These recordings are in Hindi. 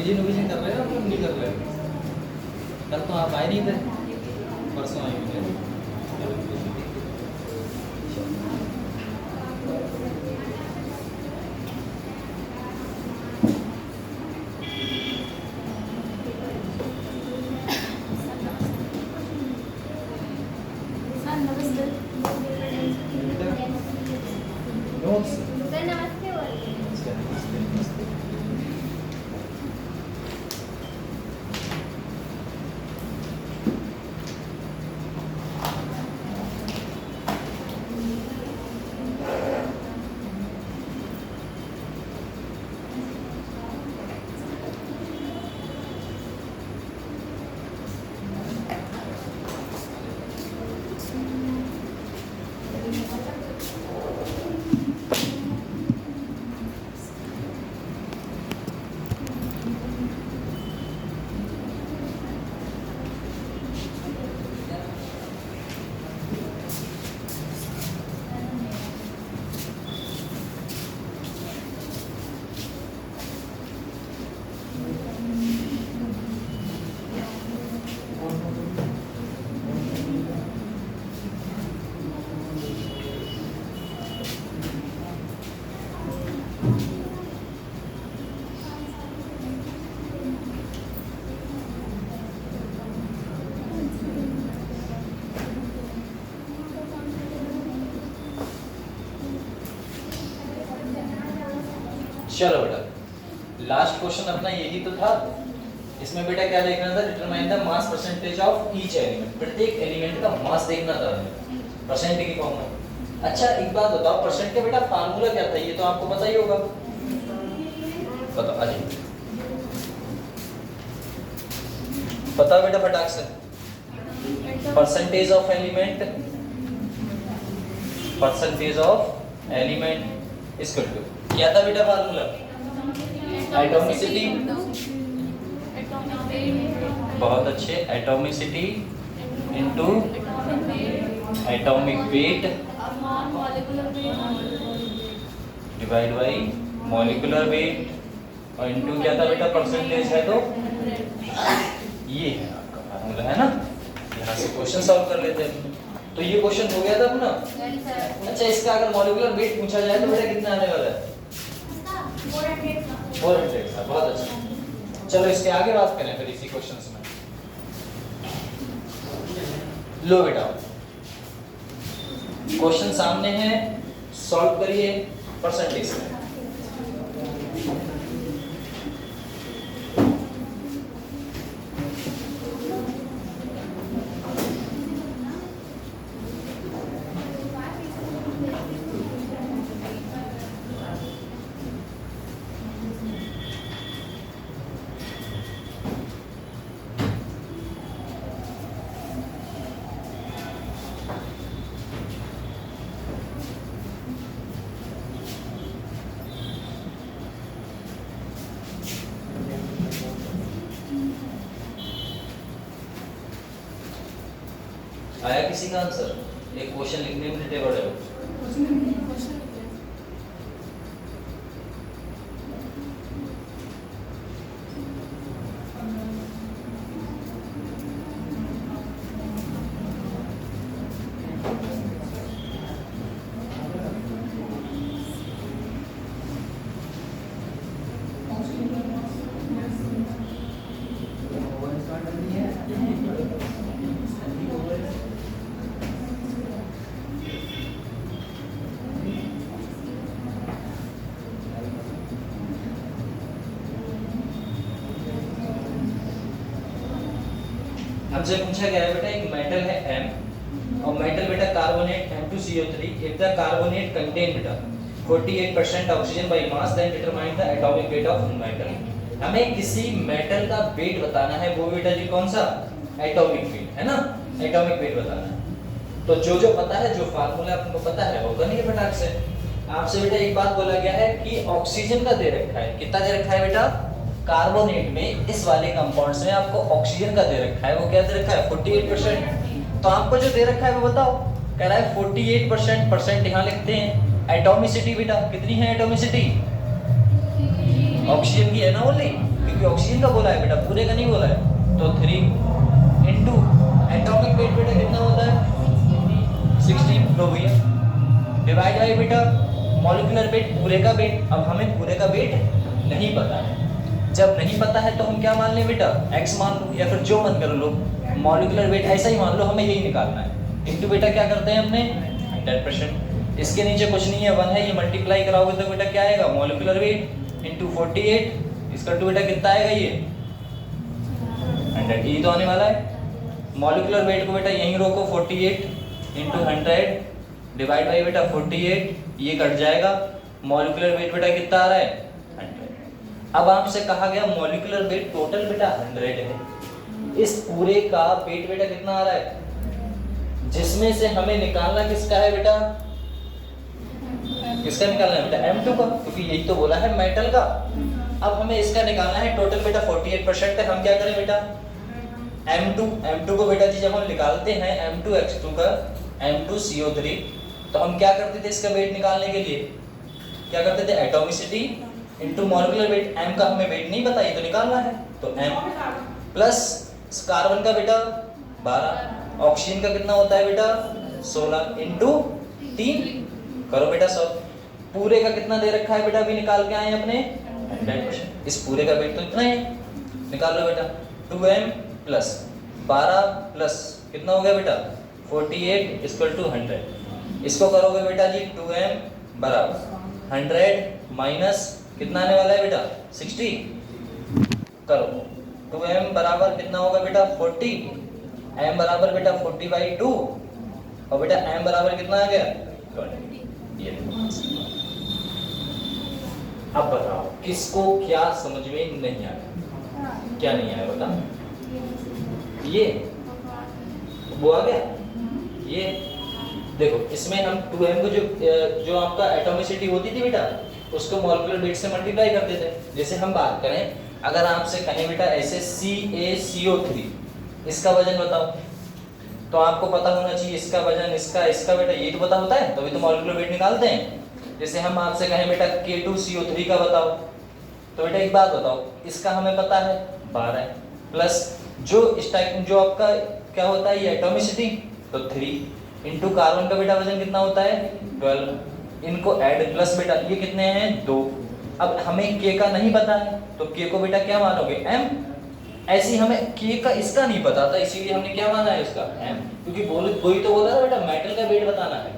रिवीजन कर रहे हो आप नहीं कर रहे हो? कल तो आप आए नहीं थे, परसों आए थे। चलो बेटा, लास्ट क्वेश्चन अपना यही तो था। इसमें बेटा क्या देखना था? Determine the mass percentage of each element. प्रत्येक एलिमेंट का मास देखना था हमें परसेंट की फॉर्म में। अच्छा एक बात बताओ, परसेंट का बेटा फार्मूला क्या था? ये तो आपको पता ही होगा, बताओ। आ जाइए, बताओ बेटा फटाक से। Percentage of element, percentage of element is equal to क्या था बेटा फार्मूला? एटॉमिसिटी, बहुत अच्छे, atomicity into atomic weight divide by molecular weight और इनटू क्या था बेटा? परसेंटेज है तो ये है आपका फार्मूला, है ना। यहाँ से क्वेश्चन सॉल्व कर लेते हैं। तो ये क्वेश्चन हो गया था अपना। अच्छा इसका अगर मॉलिक्यूलर वेट पूछा जाए तो बेटा कितना आने वाला है? 400 का। बहुत अच्छा, चलो इसके आगे बात करें फिर इसी क्वेश्चन में। लो बेटा क्वेश्चन सामने है, सॉल्व करिए परसेंटेज में। आया किसी का आंसर? एक क्वेश्चन लिखने में कितने बड़े हो? हमसे पूछा गया है बेटा, एक मेटल है M और मेटल बेटा carbonate M2CO3। If the carbonate contain बेटा 48% oxygen by mass, then determine the atomic weight of metal. हमें किसी मेटल का वेट बताना है, वो बेटा जी कौन सा? एटॉमिक वेट, है ना। एटॉमिक वेट बताना है। तो जो जो पता है, जो फार्मूला आपको पता है वो करेंगे फटाक से। आपसे बेटा एक बात बोला गया है कि ऑक्सीजन का दे रखा है, कितना दे रखा है बेटा? कार्बोनेट में इस वाले कंपाउंड्स में आपको ऑक्सीजन का दे रखा है, वो क्या दे रखा है? 48%। तो आपको जो दे रखा है वो बताओ। कह रहा है 48%, परसेंट यहाँ लिखते हैं। एटॉमिसिटी बेटा कितनी है? एटॉमिसिटी ऑक्सीजन की है ना ओनली, क्योंकि ऑक्सीजन का बोला है बेटा, पूरे का नहीं बोला है। तो 3 इंटू एटॉमिक वेट बेटा कितना होता है 16 लो भैया, डिवाइड बाई बेटा मॉलिक्यूलर वेट पूरे का वेट। अब हमें पूरे का वेट नहीं पता है, जब नहीं पता है तो हम क्या मान लें बेटा x मान लो या फिर जो मन कर लो, मॉलिक्यूलर वेट ऐसा ही मान लो, हमें यही निकालना है। इंटू बेटा क्या करते हैं हमने 100%, इसके नीचे कुछ नहीं है 1 है, ये मल्टीप्लाई कराओगे तो बेटा क्या आएगा मॉलिक्यूलर वेट इंटू 48, इसका टू बेटा कितना आएगा ये 100, ये तो आने वाला है। मॉलिक्यूलर वेट को बेटा यहीं रोको 48 इंटू 100 डिवाइड बाई बेटा 48, ये कट जाएगा। मॉलिक्यूलर वेट बेटा कितना आ रहा है 100। अब आपसे कहा गया मॉलिक्यूलर वेट टोटल बेटा 100 है, इस पूरे का वेट बेटा कितना आ रहा है, जिसमें से हमें निकालना किसका है बेटा, किसका निकालना है बेटा M2 का, क्योंकि यही तो बोला है मेटल का। अब हमें इसका निकालना है टोटल बेटा 48% है। हम क्या करें बेटा M2 को बेटा जी जब हम निकालते हैं M2H2 का M2CO3, तो हम क्या करते थे इसका वेट निकालने के लिए, क्या करते थे atomicity into molecular weight. M का हमें वेट नहीं पता, ये तो निकालना है, तो M प्लस कार्बन का बेटा 12, ऑक्सीजन का कितना होता है बेटा 16 इंटू 3 करो बेटा 100। पूरे का कितना दे रखा है बेटा, अभी निकाल के आए अपने 100%, इस पूरे का वेट तो इतना ही है, निकाल लो बेटा 2m प्लस 12 प्लस कितना हो गया बेटा 48 इक्वल टू 100। इसको करोगे बेटा जी 2m बराबर 100 माइनस कितना आने वाला है बेटा 60, करो 2m बराबर कितना होगा बेटा 40, m बराबर बेटा 40/2 और बेटा m बराबर कितना आ गया 20। ये अब बताओ किसको क्या समझ में नहीं आया, क्या नहीं आया बता, ये वो आ गया। ये देखो इसमें हम 2m को जो आपका एटॉमिसिटी होती थी बेटा उसको मॉलिक्यूलर वेट से मल्टीप्लाई करते थे। जैसे हम बात करें, अगर आपसे कहें बेटा ऐसे CaCO3 इसका वजन बताओ, तो आपको पता होना चाहिए इसका वजन, इसका बेटा ये तो पता होता है, तभी तो मॉलिक्यूलर वेट निकालते हैं। जैसे हम आपसे कहें बेटा K2CO3 का बताओ, तो बेटा एक बात बताओ, इसका हमें पता है 12 प्लस जो इस टाइप जो आपका क्या होता है ये एटॉमिसिटी, तो 3 इंटू कार्बन का बेटा वजन कितना होता है 12, इनको ऐड प्लस बेटा ये कितने हैं 2। अब हमें K का नहीं पता है तो K को बेटा क्या मानोगे M, ऐसे हमें K का इसका नहीं पता था इसीलिए हमने क्या माना है इसका M, क्योंकि कोई तो बोला था बेटा मेटल का वेट बताना है,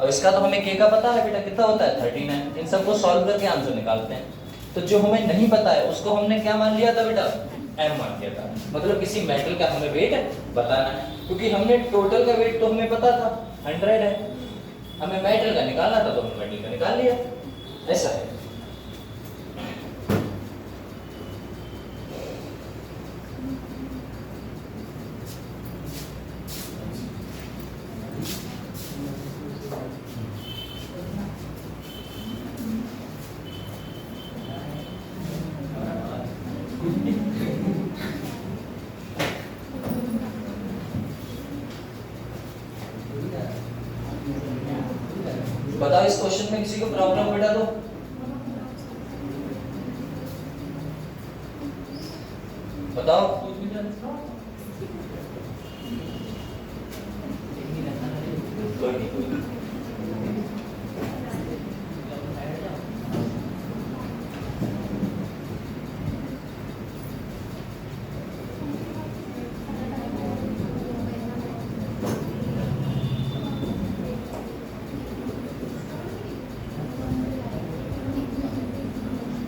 और इसका तो हमें K का पता है बेटा कितना होता है 39। इन सबको सॉल्व करके आंसर निकालते हैं, तो जो हमें नहीं पता है उसको हमने क्या मान लिया था बेटा M मान लिया था, मतलब किसी मेटल का हमें वेट बताना है, क्योंकि हमने टोटल का वेट तो हमें पता था 100 है, हमें मेटल का निकालना था तो हमने मेटल का निकाल लिया, ऐसा है। बताओ इस क्वेश्चन में किसी को प्रॉब्लम बेटा तो बताओ।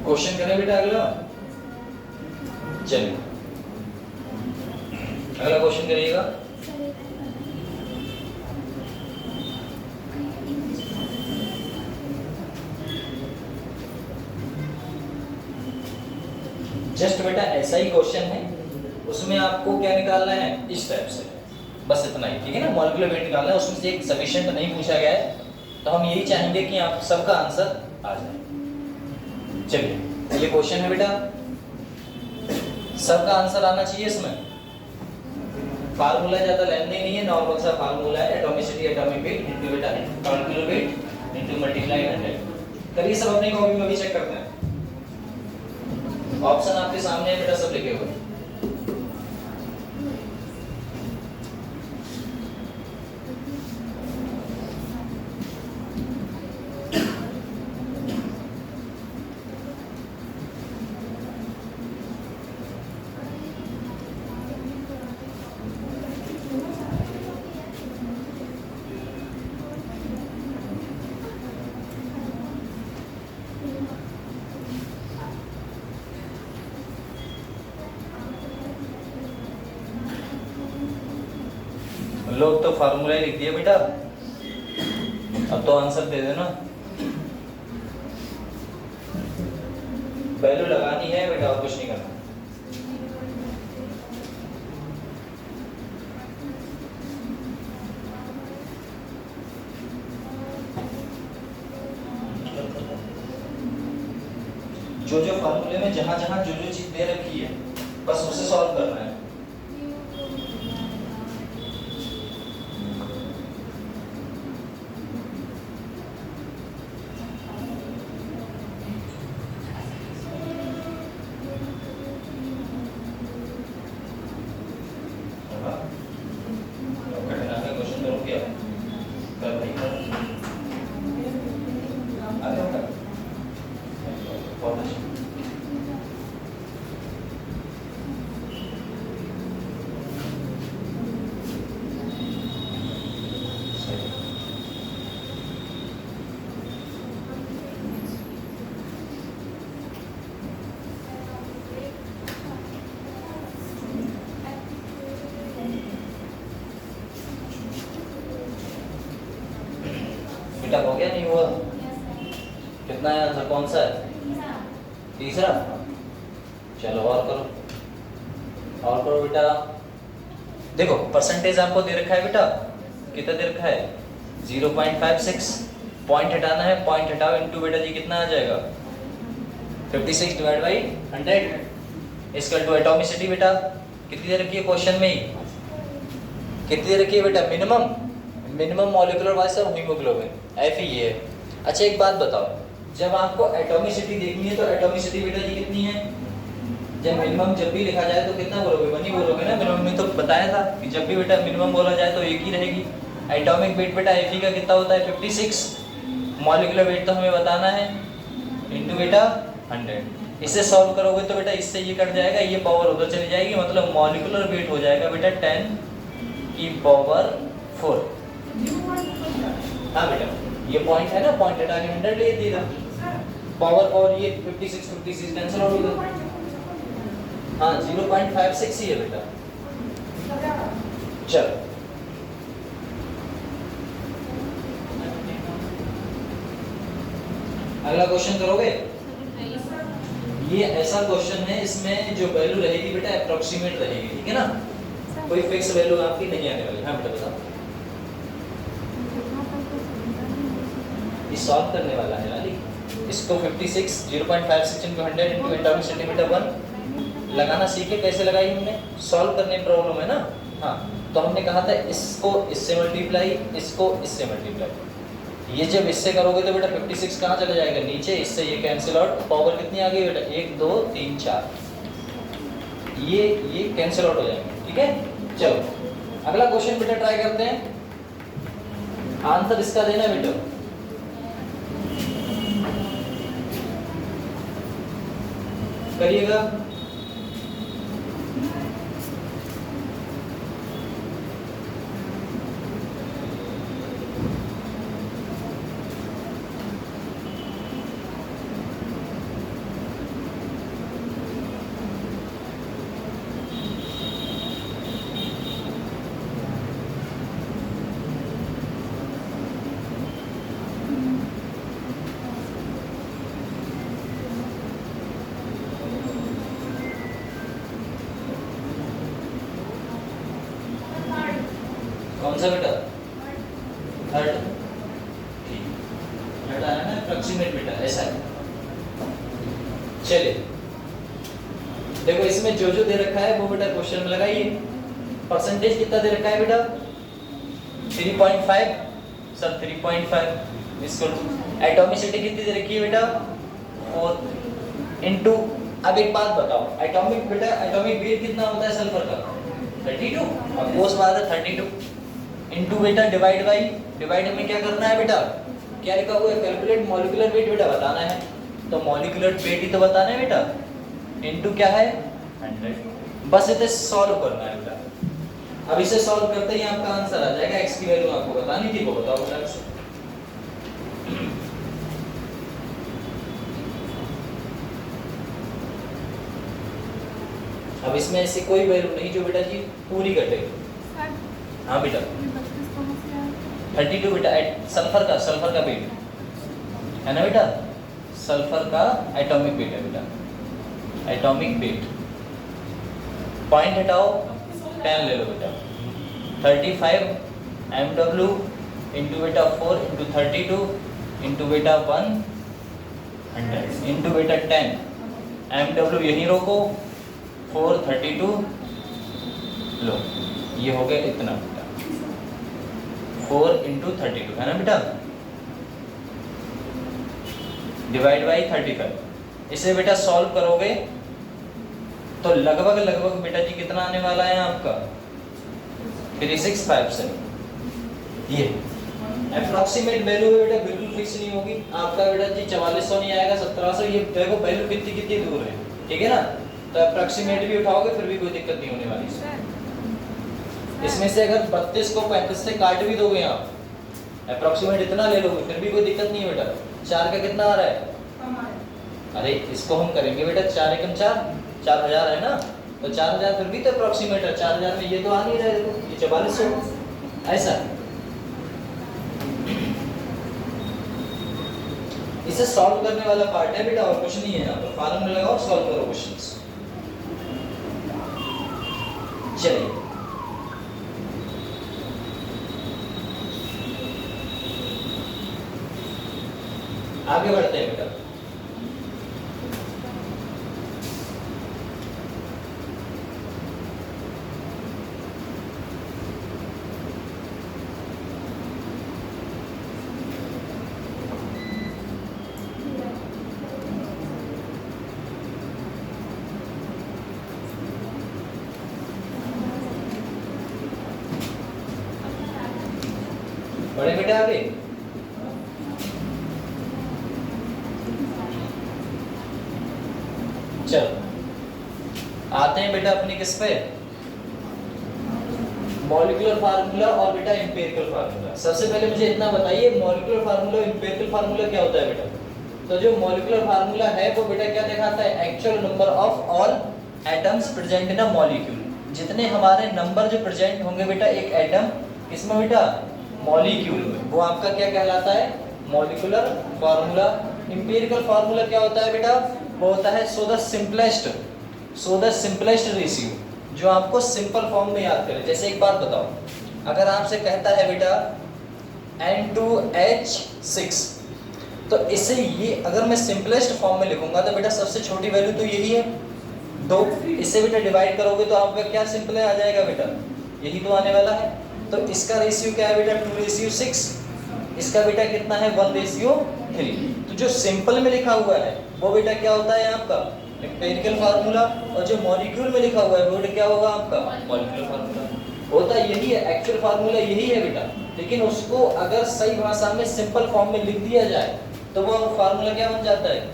क्वेश्चन करें बेटा अगला, चलिए अगला क्वेश्चन करिएगा। जस्ट बेटा ऐसा ही क्वेश्चन है, उसमें आपको क्या निकालना है इस टाइप से, बस इतना ही, ठीक है ना। मॉलिक्यूलर वेट निकालना है, उसमें से एक सफिशिएंट नहीं पूछा गया है, तो हम यही चाहेंगे कि आप सबका आंसर आ जाए। चलिए ये क्वेश्चन है बेटा, सबका आंसर आना चाहिए। इसमें फार्मूला ज्यादा लेंदी नहीं है, नॉर्मल सा फार्मूला है, एटॉमिसिटी एटॉमिक वेट इनटू बेटा मॉलिक्यूलर वेट इनटू मल्टीप्लाई 100। करिए सब अपनी कॉपी में भी चेक करते हैं। ऑप्शन आपके सामने है बेटा, सब लिखे हुए। लोग तो फार्मूला ही लिख दिया बेटा, अब तो आंसर दे देना। वैल्यू लगानी है बेटा, और कुछ नहीं करना। जो जो फार्मूले में जहां जहां जो जो चीज दे रखी है बस उसे सॉल्व करना है। बेटा हो गया, नहीं हुआ? कितना है आंसर, कौन सा है? तीसरा। चलो और करो बेटा। देखो परसेंटेज आपको दे रखा है बेटा, कितना दे रखा है? 0.56। पॉइंट हटाना है, पॉइंट हटाओ इनटू बेटा जी कितना आ जाएगा? 56 divide by 100 equal to atomicity बेटा कितनी दे रखी है क्वेश्चन में ही? कितनी दे रखी है बेटा? Minimum molecular mass of haemoglobin, Fe ये है। अच्छा एक बात बताओ, जब आपको एटॉमिसिटी देखनी है तो एटॉमिसिटी बेटा जी कितनी है? जब मिनिमम जब भी लिखा जाए तो कितना बोलोगे? 1 ही बोलोगे ना। मिनिमम में तो बताया था कि जब भी बेटा मिनिमम बोला जाए तो एक ही रहेगी। एटॉमिक वेट बेटा Fe का कितना होता है? 56। मॉलिक्यूलर वेट तो हमें बताना है, इनटू बेटा 100। इसे सॉल्व करोगे तो बेटा इससे ये कट जाएगा, ये पावर उधर चली जाएगी, मतलब मॉलिक्यूलर वेट हो जाएगा बेटा 10 की पावर 4। हाँ बेटा ये पॉइंट है ना, पॉइंट हटा के 100 ले दिया, पावर ये 56 कैंसिल हो गया। हाँ 0.56 ही है बेटा। चलो अगला क्वेश्चन करोगे? ये ऐसा क्वेश्चन है, इसमें जो वैल्यू रहेगी बेटा अप्रोक्सीमेट रहेगी, ठीक है ना, कोई फिक्स वैल्यू आपकी नहीं आने वाली। हाँ बेटा बताओ। ये सॉल्व करने वाला है वाली, इसको 56 0.56 into 100 into एटॉमिक सेंटीमीटर 1 लगाना सीखे। कैसे लगाई हमने? सॉल्व करने प्रॉब्लम है ना। हाँ तो हमने कहा था इसको इससे मल्टीप्लाई, इसको इससे मल्टीप्लाई। ये जब इससे करोगे तो बेटा 56 कहाँ चला जाएगा? नीचे। इससे ये कैंसिल आउट, पावर कितनी आ गई बेटा? 1 2 3 4, ये कैंसिल आउट हो जाएंगे, ठीक है। चलो अगला क्वेश्चन बेटा ट्राई करते हैं। आंसर इसका देना बेटा, करिएगा। कौन सा बेटा? थर्ड। ठीक, थर्ड आया ना अप्रॉक्सीमेट बेटा, ऐसा है। चलिए देखो इसमें जो जो दे रखा है वो बेटा क्वेश्चन में लगाइए। परसेंटेज कितना दे रखा है बेटा? 3.5 सर 3.5 इसको। एटॉमिसिटी कितनी दे रखी है बेटा? 4 इनटू अब एक बात बताओ, एटॉमिक वेट कितना होता है सल्फर का? 32। अब कोस बात है 32 इनटू बेटा डिवाइड में क्या करना है बेटा? क्या लिखा हुआ है? कैलकुलेट मॉलिक्यूलर वेट बेटा बताना है, तो मॉलिक्यूलर वेट ही तो बताना है बेटा, इनटू क्या है 100। बस इसे सॉल्व करना है बेटा। अब इसे सॉल्व करते ही आपका आंसर आ जाएगा। x की वैल्यू आपको बतानी थी, वो बताओ बेटा। अब इसमें ऐसी कोई वैल्यू नहीं जो बेटा जी पूरी कटे। हाँ बेटा 32 बेटा सल्फर का वेट है ना बेटा, सल्फर का एटॉमिक वेट है बेटा, एटॉमिक वेट। पॉइंट हटाओ 10 ले लो बेटा। 35 MW इंटू बेटा 4 इंटू 32 इंटू बेटा 100 इंटू बेटा 10 MW यहीं रोको, 432 लो, ये हो गया इतना बेटा 4 इंटू 32 है ना बेटा, डिवाइड बाई 35। इसे बेटा सॉल्व करोगे तो लगभग बेटा जी कितना आने वाला है आपका 3657। ये अप्रोक्सीमेट वैल्यू बेटा बिल्कुल फिक्स नहीं होगी आपका बेटा जी, 4400 नहीं आएगा 1700। ये देखो वैल्यू कितनी दूर है, ठीक है ना, तो अप्रोक्सीमेट भी उठाओगे फिर भी कोई दिक्कत नहीं होने वाली। इसमें से अगर 32 को 35 से काट भी दोगे आप, अप्रोक्सीमेट इतना ले लोगे फिर भी कोई दिक्कत नहीं है बेटा। 4 का कितना आ रहा है? अरे इसको हम करेंगे बेटा 4 एकम 4, 4000 है ना, तो 4000 फिर भी तो अप्रोक्सीमेट है। 4000 में ये तो आ नहीं रहा है, देखो ये 4400 ऐसा। इसे सॉल्व करने वाला पार्ट है बेटा, और कुछ नहीं है। यहाँ पर फॉर्मूला लगाओ, सॉल्व करो क्वेश्चंस। चलिए आगे बढ़ते हैं बेटा। बड़े बेटा आगे चलो आते हैं बेटा अपनी किस पे, मॉलिक्यूलर फार्मूला और बेटा एम्पिरिकल फार्मूला। सबसे पहले मुझे इतना बताइए मॉलिक्यूलर फार्मूला और एम्पिरिकल फार्मूला क्या होता है बेटा। तो जो मॉलिक्यूलर फार्मूला है वो बेटा क्या दिखाता है? Actual number of all atoms present in a molecule. जितने हमारे नंबर जो प्रेजेंट होंगे बेटा एक एटम इसमें बेटा मॉलिक्यूल में, वो आपका क्या कहलाता है? Molecular formula. एम्पिरिकल फार्मूला क्या होता है बेटा? वो होता है सो द सिंपलेस्ट रेशियो, जो आपको सिंपल फॉर्म में याद करे। जैसे एक बात बताओ, अगर आपसे कहता है बेटा N2H6, तो इसे ये अगर मैं सिंपलेस्ट फॉर्म में लिखूंगा तो बेटा सबसे छोटी वैल्यू तो यही है 2। इससे बेटा डिवाइड करोगे तो आपका क्या सिंपल आ जाएगा बेटा? यही तो आने वाला है। तो इसका रेशियो क्या है बेटा? 2:6। इसका बेटा कितना है? 1:3। तो जो सिंपल में लिखा हुआ है वो बेटा क्या होता है आपका? Empirical formula. और जो मॉलिक्यूल में लिखा हुआ है वो बेटा क्या होगा आपका? Molecular formula. होता यही है, एक्चुअल फार्मूला यही है बेटा, लेकिन उसको अगर सही भाषा में सिंपल फॉर्म में लिख दिया जाए तो वो फार्मूला क्या बन जाता है?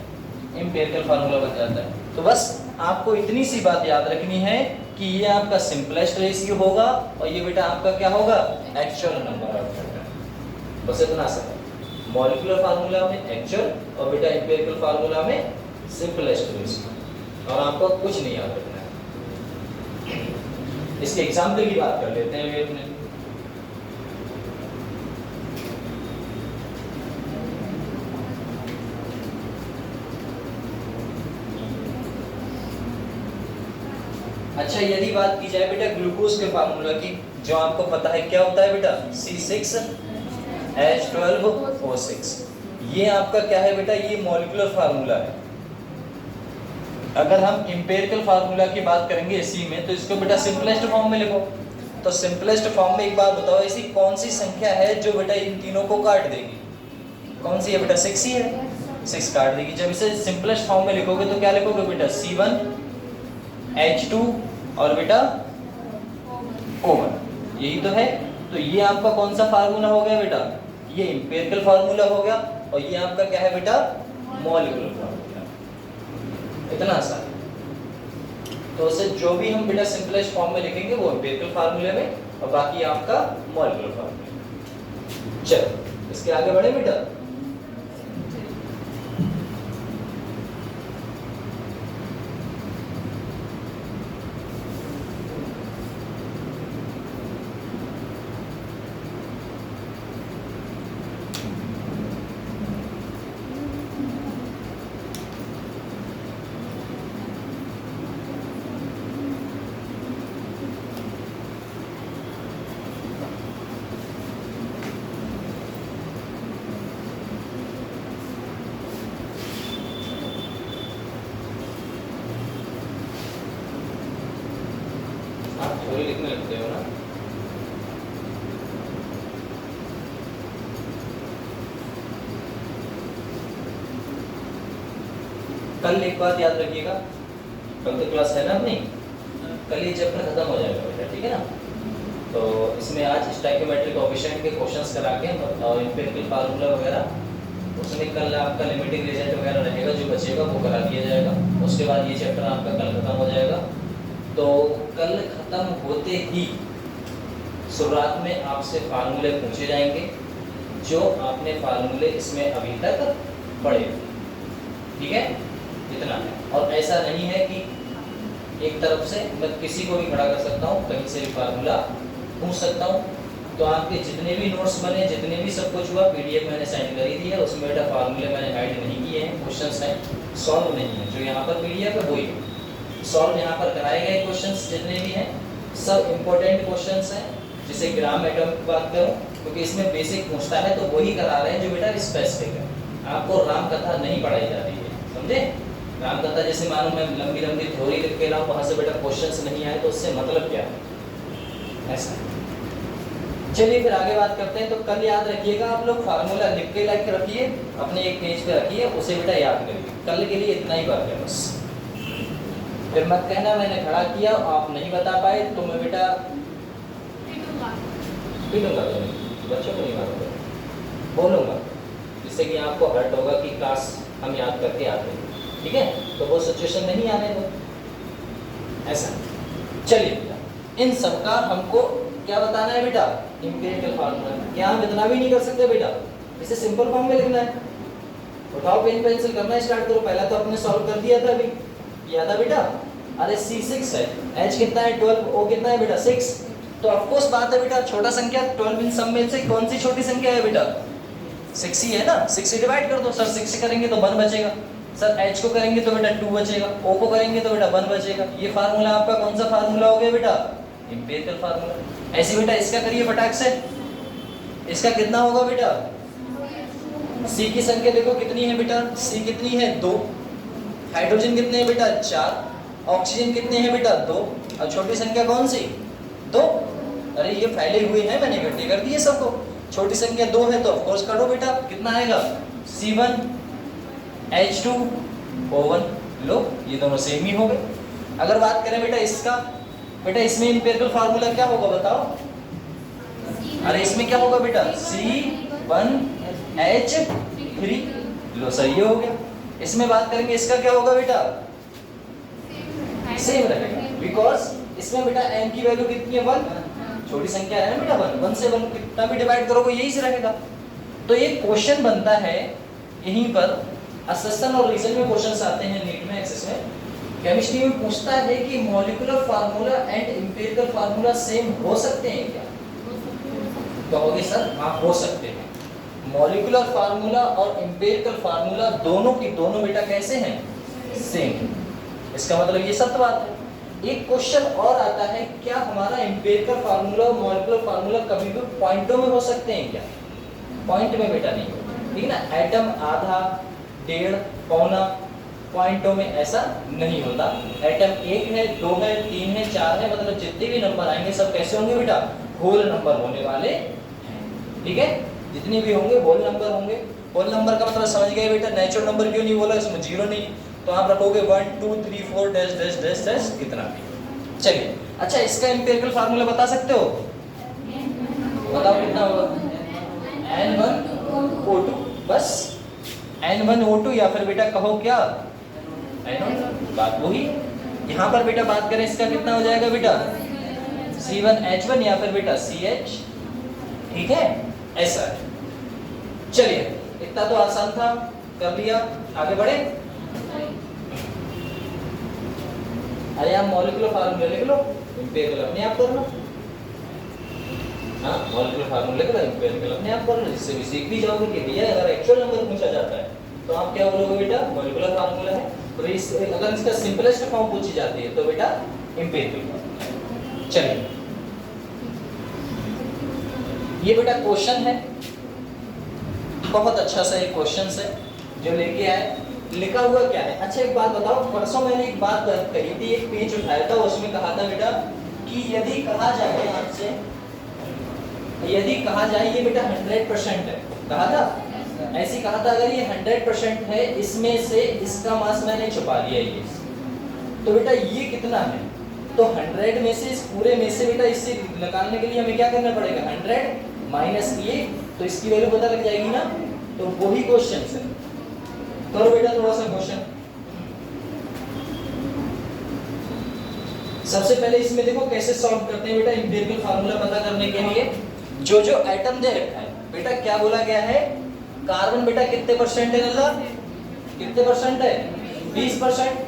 एम्पिरिकल फार्मूला बन जाता है। तो बस आपको इतनी सी बात याद रखनी है कि ये आपका सिंपलेस्ट रेशियो होगा और ये बेटा आपका क्या होगा? Actual number of atom. बस इतना सा, मॉलिक्यूलर फार्मूला में एक्चुअल और बेटा एम्पिरिकल फार्मूला में सिंपलेस्ट रेशियो, और आपको कुछ नहीं याद रखना है। इसके एग्जाम्पल की बात कर लेते हैं अपने। अच्छा यदि बात की जाए बेटा ग्लूकोज के फार्मूला की, जो आपको पता है क्या होता है बेटा? C6H12O6। ये आपका क्या है बेटा? ये मॉलिक्यूलर फार्मूला है। अगर हम एम्पिरिकल फार्मूला की बात करेंगे इसी में, तो इसको बेटा सिंपलेस्ट फॉर्म में लिखो। तो सिंपलेस्ट फॉर्म में एक बात बताओ, ऐसी कौन सी संख्या है जो बेटा इन तीनों को काट देगी? कौन सी है बेटा? 6 ही है। 6 काट देगी। जब इसे सिंपलेस्ट फॉर्म में लिखोगे तो क्या लिखोगे बेटा, C1H2 और बेटा O1, यही तो है। तो ये आपका कौन सा फार्मूला हो गया बेटा, ये एम्पिरिकल फार्मूला हो गया, और ये आपका क्या है बेटा, मॉलिक्यूलर फार्मूला। इतना आसान। तो उसे जो भी हम बेटा सिंपलेस्ट फॉर्म में लिखेंगे वो एम्पिरिकल फार्मूले में, और बाकी आपका मॉलिक्यूलर फार्मूला। चलो इसके आगे बढ़े बेटा। थोड़ी लिखने लगते हो ना, कल एक बात याद रखिएगा, कल तो क्लास है ना अपनी, कल ये चैप्टर खत्म हो जाएगा बेटा, ठीक है ना। तो इसमें आज स्टोइकियोमेट्रिक कोएफिशिएंट के क्वेश्चंस करा के और एम्पिरिकल फार्मूला वगैरह, उसमें कल आपका लिमिटिंग रिजल्ट वगैरह रहेगा, जो बचेगा वो करा दिया जाएगा। उसके बाद ये चैप्टर आपका कल खत्म हो जाएगा। तो कल खत्म होते ही शुरुआत में आपसे फार्मूले पूछे जाएंगे, जो आपने फार्मूले इसमें अभी तक पढ़े, ठीक है, इतना है। और ऐसा नहीं है कि एक तरफ से मैं किसी को भी खड़ा कर सकता हूँ, कहीं से भी फार्मूला पूछ सकता हूँ। तो आपके जितने भी नोट्स बने, जितने भी सब कुछ हुआ, पीडीएफ मैंने सेंड करी दी है, उसमें बेटा फार्मूले मैंने ऐड नहीं किए हैं, क्वेश्चंस हैं, सॉल्व नहीं है। जो यहाँ पर पीडीएफ है वही सॉल्व यहाँ पर कराए गए क्वेश्चंस जितने भी हैं, सब इंपॉर्टेंट क्वेश्चंस हैं। जैसे ग्राम एटम की बात करूँ, क्योंकि इसमें बेसिक पूछता है तो वही करा रहे हैं जो बेटा स्पेसिफिक है। आपको राम कथा नहीं पढ़ाई जा रही है, समझे। राम कथा जैसे मानो मैं लंबी लंबी थ्योरी लिख के लाऊं, वहाँ से बेटा क्वेश्चंस नहीं आए तो उससे मतलब क्या है, ऐसा। चलिए फिर आगे बात करते हैं। तो कल याद रखिएगा आप लोग, फार्मूला लिख के लाइक रखिए, अपने एक पेज पे रखिए, उसे बेटा याद करिए। कल के लिए इतना ही बात है बस। फिर मत कहना मैंने खड़ा किया आप नहीं बता पाए तो मैं बेटा पीटूंगा, बच्चों को नहीं मारूंगा, बोलूंगा, जिससे कि आपको हर्ट होगा कि काश हम याद करके आते हैं, ठीक है। तो वो सिचुएशन नहीं आने दो, ऐसा। चलिए बेटा, इन सब का हमको क्या बताना है बेटा, एम्पिरिकल फार्मूला। क्या हम इतना भी नहीं कर सकते बेटा, इसे सिंपल फॉर्म में लिखना है। उठाओ पेन पेंसिल, करना स्टार्ट करो। पहला तो आपने सॉल्व कर दिया था अभी, याद है बेटा। अरे C6 है, H कितना है 12, O कितना है बेटा 6। तो ऑफ कोर्स बात है बेटा, छोटा संख्या 12 इन सब में से कौन सी छोटी संख्या है बेटा, 6 ही है ना। 6 से डिवाइड कर दो। सर 6 से करेंगे तो 1 बचेगा, सर H को करेंगे तो बेटा 2 बचेगा, O को करेंगे तो बेटा 1 बचेगा। ये फार्मूला आपका कौन सा फार्मूला हो गया बेटा, एम्पिरिकल फार्मूला। ऐसे बेटा इसका करिए फटाक से, इसका कितना होगा बेटा, C की संख्या देखो कितनी है बेटा, C कितनी है 2, हाइड्रोजन कितने हैं बेटा 4, ऑक्सीजन कितने हैं बेटा 2, और छोटी संख्या कौन सी 2। अरे ये फैले हुए हैं, मैंने इकट्ठे कर दिए सबको। छोटी संख्या 2 है तो ऑफ कोर्स काटो बेटा, कितना आएगा C1 H2 O1। लो ये दोनों सेम ही हो गए। अगर बात करें बेटा इसका, बेटा इसमें एम्पिरिकल फार्मूला क्या होगा बताओ। अरे इसमें क्या होगा बेटा C1H3। लो सही हो गया। इसमें बात करेंगे इसका क्या होगा बेटा, सेम रहेगा, बिकॉज इसमें बेटा m की वैल्यू कितनी है 1, छोटी संख्या है ना बेटा 1 से 1 कितना भी डिवाइड करोगे यही से रहेगा। तो एक क्वेश्चन बनता है यहीं पर, असर्शन और रीजन में क्वेश्चंस आते हैं नीट में, एक्सेस में, केमिस्ट्री में पूछता है कि molecular formula and empirical formula same हो सकते हैं क्या। कहोगे सर हाँ हो सकते हैं। मॉलिक्यूलर फार्मूला और एम्पिरिकल फार्मूला दोनों की दोनों बेटा कैसे हैं, सेम। इसका मतलब ये सत्य बात है। एक क्वेश्चन और आता है, क्या हमारा एम्पिरिकल फार्मूला और मॉलिक्यूलर फार्मूला कभी भी पॉइंटों में हो सकते हैं क्या। पॉइंट में बेटा नहीं हो, ठीक है ना। एटम आधा, डेढ़, पौना, पॉइंटों में ऐसा नहीं होता। एटम 1 है, 2 है, 3 है, 4 है, मतलब जितने भी नंबर आएंगे सब कैसे होंगे बेटा, होल नंबर होने वाले हैं, ठीक है। जितने भी होंगे होल नंबर होंगे। होल नंबर का मतलब समझ गए बेटा, नेचुरल नंबर क्यों नहीं बोला, इसमें जीरो नहीं, तो आप रखोगे 1 2 3 4 डैश डैश डैश डैश कितना भी। चलिए, अच्छा इसका एम्पिरिकल फार्मूला बता सकते हो, बताओ कितना होगा, N1O2, बस N1O2 या फिर बेटा कहो क्या N0, बात वही। यहाँ पर बेटा बात करें इसका कितना हो जाएगा बेटा C1H1 या फिर बेटा CH, ठीक है, ऐसा है। चलिए इतना तो आसान था, कर लिया, आगे बढ़े। अरे आप मॉलिक्यूलर फार्मूला लिख लो, एम्पिरिकल अपने आप कर लो, हाँ मॉलिक्यूलर फार्मूला लिख लो, एम्पिरिकल अपने आप कर लो, जिससे भी सीख भी जाओगे कि भैया अगर एक्चुअल नंबर पूछा जाता है तो आप क्या बोलोगे बेटा मॉलिक्यूलर फार्मूला है, और इस अगर इसका सिंपलेस्ट फॉर्म पूछी जाती है तो बेटा एम्पिरिकल। चलिए ये बेटा क्वेश्चन है, बहुत अच्छा सा एक क्वेश्चन है जो लेके आए, लिखा हुआ क्या है। अच्छा एक बात बताओ, परसों मैंने एक बात कही थी, एक पेज उठाया था, उसमें कहा था बेटा कि यदि कहा जाए आपसे, यदि कहा जाए ये बेटा 100% है, कहा था ऐसी कहा था, अगर ये 100% है, इसमें से इसका मास मैंने छुपा लिया ये, तो बेटा ये कितना है, तो 100 में से इस पूरे में से बेटा इससे निकालने के लिए हमें क्या करना पड़ेगा, 100 माइनस ये, तो इसकी वैल्यू पता लग जाएगी ना, तो वही क्वेश्चन है। करो बेटा थोड़ा सा क्वेश्चन। सबसे पहले इसमें देखो कैसे सॉल्व करते हैं बेटा, एम्पिरिकल फार्मूला पता करने के लिए जो जो एटम दे रखा है बेटा, क्या बोला गया है, कार्बन बेटा कितने परसेंट है, नल्ला कितने परसेंट है, 20%।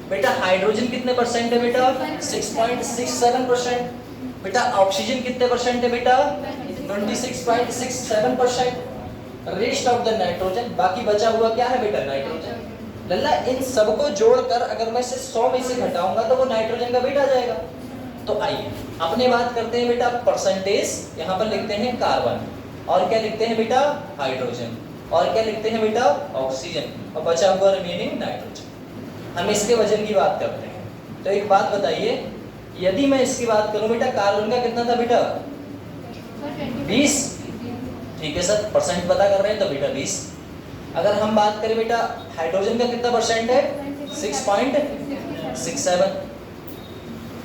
बेटा हाइड्रोजन कितने परसेंट है बेटा, 6.67%। बेटा ऑक्सीजन कितने परसेंट है बेटा, 26.67%। रेस्ट ऑफ द नाइट्रोजन, बाकी बचा हुआ क्या है बेटा, नाइट्रोजन। लल्ला इन सबको जोड़कर अगर मैं से 100 में से घटाऊंगा तो वो नाइट्रोजन का वेट आ जाएगा। तो आइए अपने बात करते हैं बेटा परसेंटेज, यहाँ पर लिखते हैं कार्बन, और क्या लिखते हैं बेटा हाइड्रोजन, और क्या लिखते हैं बेटा ऑक्सीजन, और बचा हुआ रिमेनिंग नाइट्रोजन। हम इसके वजन की बात करते हैं। तो एक बात बताइए, यदि मैं इसकी बात करूं बेटा, कार्बन का कितना था बेटा 20, ठीक है सर, परसेंट पता कर रहे हैं तो बेटा 20। अगर हम बात करें बेटा हाइड्रोजन का कितना परसेंट है, 6.67।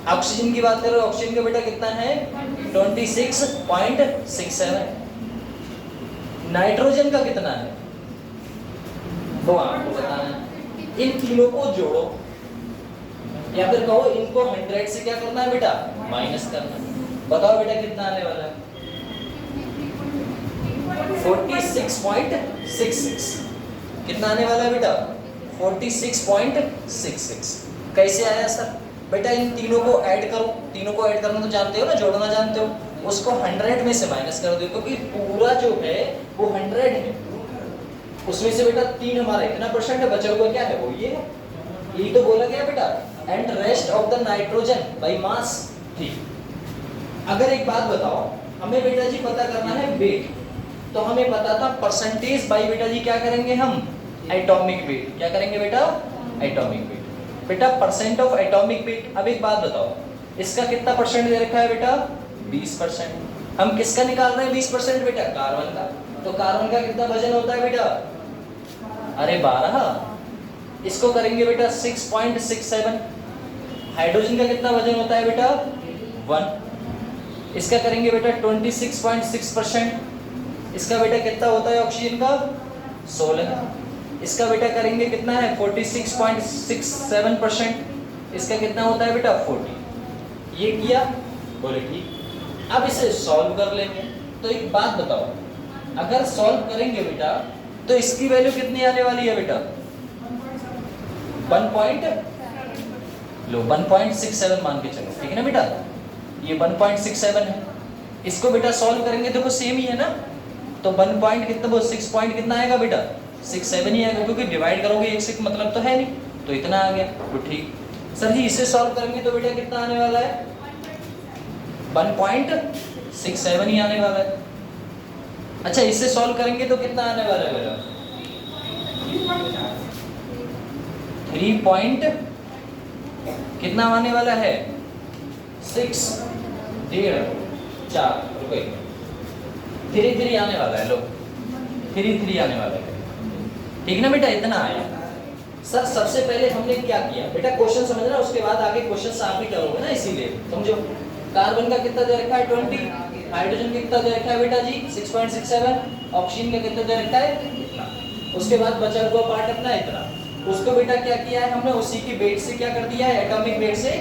ऑक्सीजन की बात करें, ऑक्सीजन का बेटा कितना है, 26.67। नाइट्रोजन का कितना है वो आपको बताना है। इन तीनों को जोड़ो, या फिर कहो इनको 100 से क्या करना है बेटा, माइनस करना है। बताओ बेटा कितना आने वाला है, 46.66। कितना आने वाला है बेटा, 46.66। कैसे आया सर, बेटा इन तीनों को ऐड करो, तीनों को ऐड करना तो जानते हो ना, जोड़ना जानते हो, उसको 100 में से माइनस कर दो, क्योंकि पूरा जो है वो 100 है, उसमें से बेटा 3 हमारा इतना परसेंट है, बचा हुआ क्या है वो ये है, यही तो बोला गया बेटा, and rest of the nitrogen by mass. ठीक, अगर एक बात बताओ, हमें बेटा जी पता करना है वेट, तो हमें पता था परसेंटेज बाय बेटा जी क्या करेंगे हम, एटॉमिक वेट। क्या करेंगे बेटा, एटॉमिक वेट। बेटा परसेंट ऑफ एटॉमिक वेट। अब एक बात बताओ, इसका कितना परसेंट दे रखा है बेटा, 20%। हम किसका निकाल रहे हैं 20% बेटा, कार्बन का। तो कार्बन का कितना वजन होता है बेटा, अरे 12। इसको करेंगे बेटा 6.67। हाइड्रोजन का कितना वजन होता है बेटा, 1। इसका करेंगे बेटा 26.6%। इसका बेटा कितना होता है ऑक्सीजन का, 16। इसका बेटा करेंगे कितना है, 46.67%। इसका कितना होता है बेटा, 40। ये किया, बोले ठीक। अब इसे सॉल्व कर लेंगे। तो एक बात बताओ, अगर सॉल्व करेंगे बेटा तो इसकी वैल्यू कितनी आने वाली है बेटा, 1.67 मान के चलो, ठीक है ना बेटा, ये 1.67 है। इसको बेटा सॉल्व करेंगे, देखो सेम ही है ना, तो 1 पॉइंट कितना, वो 6 पॉइंट कितना आएगा बेटा, 67 ही आएगा, क्योंकि डिवाइड करोगे 1 से मतलब तो है नहीं, तो इतना आ गया। तो ठीक सर जी, इसे सॉल्व करेंगे तो बेटा कितना आने वाला है, 1.67 ही आने वाला है। अच्छा इससे सॉल्व करेंगे तो कितना आने वाला है बेटा, 3 पॉइंट कितना आने वाला है, 6, 1.5, 4 रुपए, धीरे धीरे आने वाला है। लो 3 आने वाला है, ठीक ना बेटा, इतना आया। सर सबसे पहले हमने क्या किया बेटा, क्वेश्चन समझना, उसके बाद आगे क्वेश्चन आप ही करोगे ना, इसीलिए समझो। कार्बन का कितना दे रखा है 20, हाइड्रोजन का कितना दे रखा है बेटा जी 6.67, ऑक्सीजन का कितना दे रखा है इतना, उसके बाद बचा हुआ पार्ट अपना इतना, उसको बेटा क्या किया है हमने, उसी की वेट से क्या कर दिया है, एटॉमिक वेट से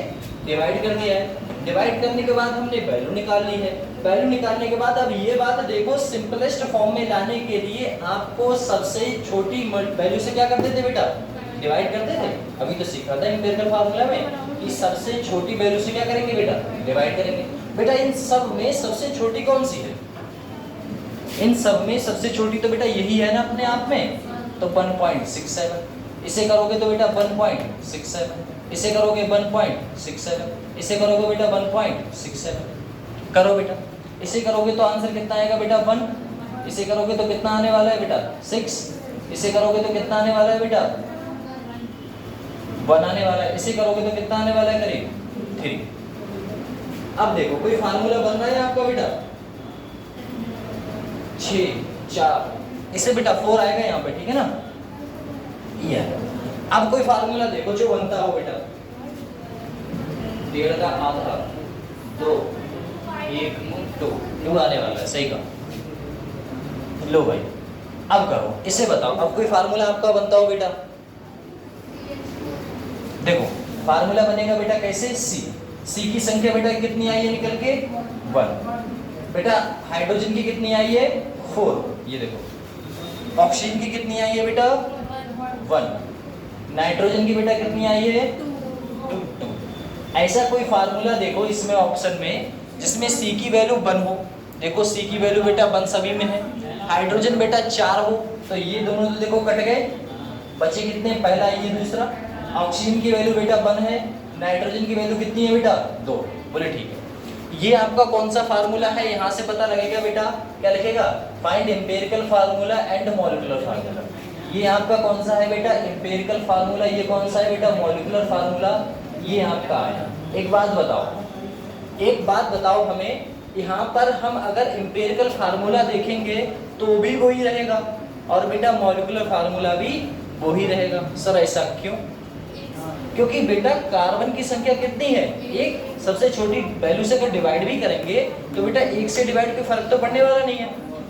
डिवाइड कर दिया है। डिवाइड करने के बाद हमने वैल्यू निकाल ली है। वैल्यू निकालने के बाद अब ये बात देखो, सिंपलेस्ट फॉर्म में लाने के लिए आपको सबसे छोटी वैल्यू से क्या करते थे बेटा, डिवाइड करते थे। अभी तो सीखा था एम्पिरिकल फार्मूला में कि सबसे छोटी वैल्यू से क्या करेंगे बेटा, डिवाइड करेंगे। बेटा इन सब में सबसे छोटी कौन सी है, इन सब में सबसे छोटी तो बेटा यही है ना अपने आप में, तो 1.67, इसे करोगे तो बेटा 1.67, इसे करोगे 1.67, इसे करोगे बेटा 1.67, करो बेटा, इसे करोगे तो आंसर कितना आएगा बेटा 1, इसे करोगे तो कितना आने वाला है बेटा 6, इसे करोगे तो कितना आने वाला है बेटा 1 आने वाला है, इसे करोगे तो कितना आने वाला है करीब 3। अब देखो कोई फार्मूला बन रहा है आपका बेटा 6 4, इसे बेटा 4 आएगा यहाँ पे, ठीक है ना, ये। अब कोई फार्मूला देखो जो बनता हो बेटा, 1.5 का आधा 2 1 2 आने वाला है, सही कहा। लो भाई अब करो, इसे बताओ, अब कोई फार्मूला आपका बनता हो बेटा, देखो फार्मूला बनेगा बेटा कैसे, सी की संख्या बेटा कितनी आई है निकल के 1, बेटा हाइड्रोजन की कितनी आई है 4, ये देखो, ऑक्सीजन की कितनी आई है बेटा 1, नाइट्रोजन की बेटा कितनी आई है 2। ऐसा कोई फार्मूला देखो इसमें ऑप्शन में जिसमें सी की वैल्यू 1 हो, देखो सी की वैल्यू बेटा 1 सभी में है, हाइड्रोजन बेटा 4 हो, तो ये दोनों तो देखो कट गए, बचे कितने, पहला ये दूसरा। ऑक्सीजन की वैल्यू बेटा 1 है, नाइट्रोजन की वैल्यू कितनी है बेटा 2, बोले ठीक है। ये आपका कौन सा फार्मूला है, यहाँ से पता लगेगा बेटा, क्या लिखेगा, find empirical formula and molecular formula. ये आपका कौन सा है बेटा एम्पिरिकल फार्मूला, ये कौन सा है बेटा मॉलिक्यूलर फार्मूला, ये आपका आया। एक बात बताओ हमें, यहाँ पर हम अगर एम्पिरिकल फार्मूला देखेंगे तो भी वही रहेगा और बेटा मॉलिक्यूलर फार्मूला भी वही रहेगा। सर ऐसा क्यों, क्योंकि बेटा कार्बन की संख्या कितनी है, एक, सबसे छोटी वैल्यू से अगर डिवाइड भी करेंगे तो बेटा 1 से डिवाइड कोई फर्क तो पड़ने वाला नहीं है,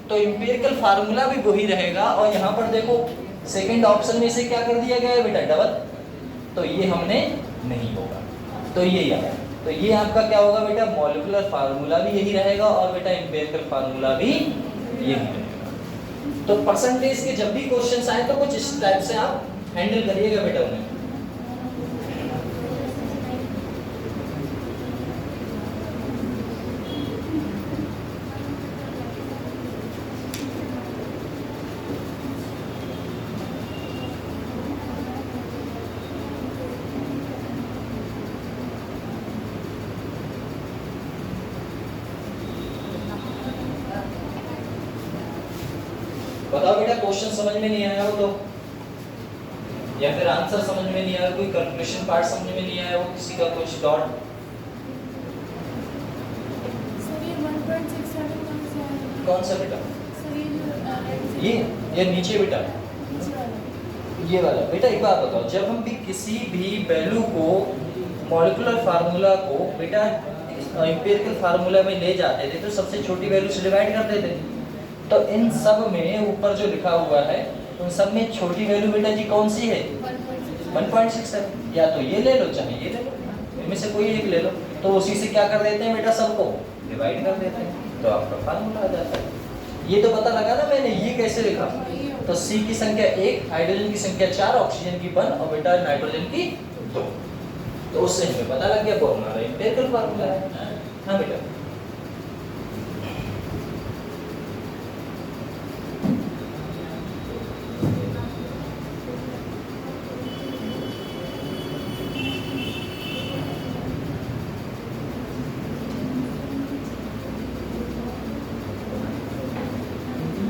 तो एम्पिरिकल फार्मूला भी वही रहेगा। और यहाँ पर देखो सेकंड ऑप्शन में से क्या कर दिया गया है बेटा डबल, तो ये हमने नहीं होगा, तो ये आया, तो ये आपका क्या होगा बेटा मॉलिक्यूलर फार्मूला भी यही रहेगा और बेटा एम्पिरिकल फार्मूला भी यही रहेगा। तो परसेंटेज के जब भी क्वेश्चंस आए तो कुछ इस टाइप से आप हैंडल करिएगा बेटा उन्हें। बताओ बेटा क्वेश्चन समझ में नहीं आया हो तो, या फिर आंसर समझ में नहीं आया, कोई कैलकुलेशन पार्ट समझ में नहीं आया हो, किसी का कुछ डॉट। सर ये 1.67 कौन सा बेटा, सर ये नीचे बेटा, ये वाला बेटा। एक बात बताओ, जब हम भी किसी भी वैल्यू को मॉलिक्यूलर फार्मूला को बेटा एम्पिरिकल फार्मूला में ले जाते थे तो सबसे छोटी वैल्यू से डिवाइड करते थे, तो इन सब में ऊपर जो लिखा हुआ है उन सब में छोटी वैल्यू बेटा जी कौन सी है 1.67, या तो ये ले लो चाहे ये ले लो, इनमें से कोई एक ले लो, तो उसी से क्या कर देते हैं बेटा सबको डिवाइड कर देते हैं, तो आपका फार्मूला आ जाता है। ये तो पता लगा ना मैंने ये कैसे लिखा, तो सी की संख्या 1, हाइड्रोजन की संख्या 4, ऑक्सीजन की 1 और बेटा नाइट्रोजन की 2, तो उससे हमें पता लग गया कौन हमारा एम्पिरिकल फार्मूला है। हाँ बेटा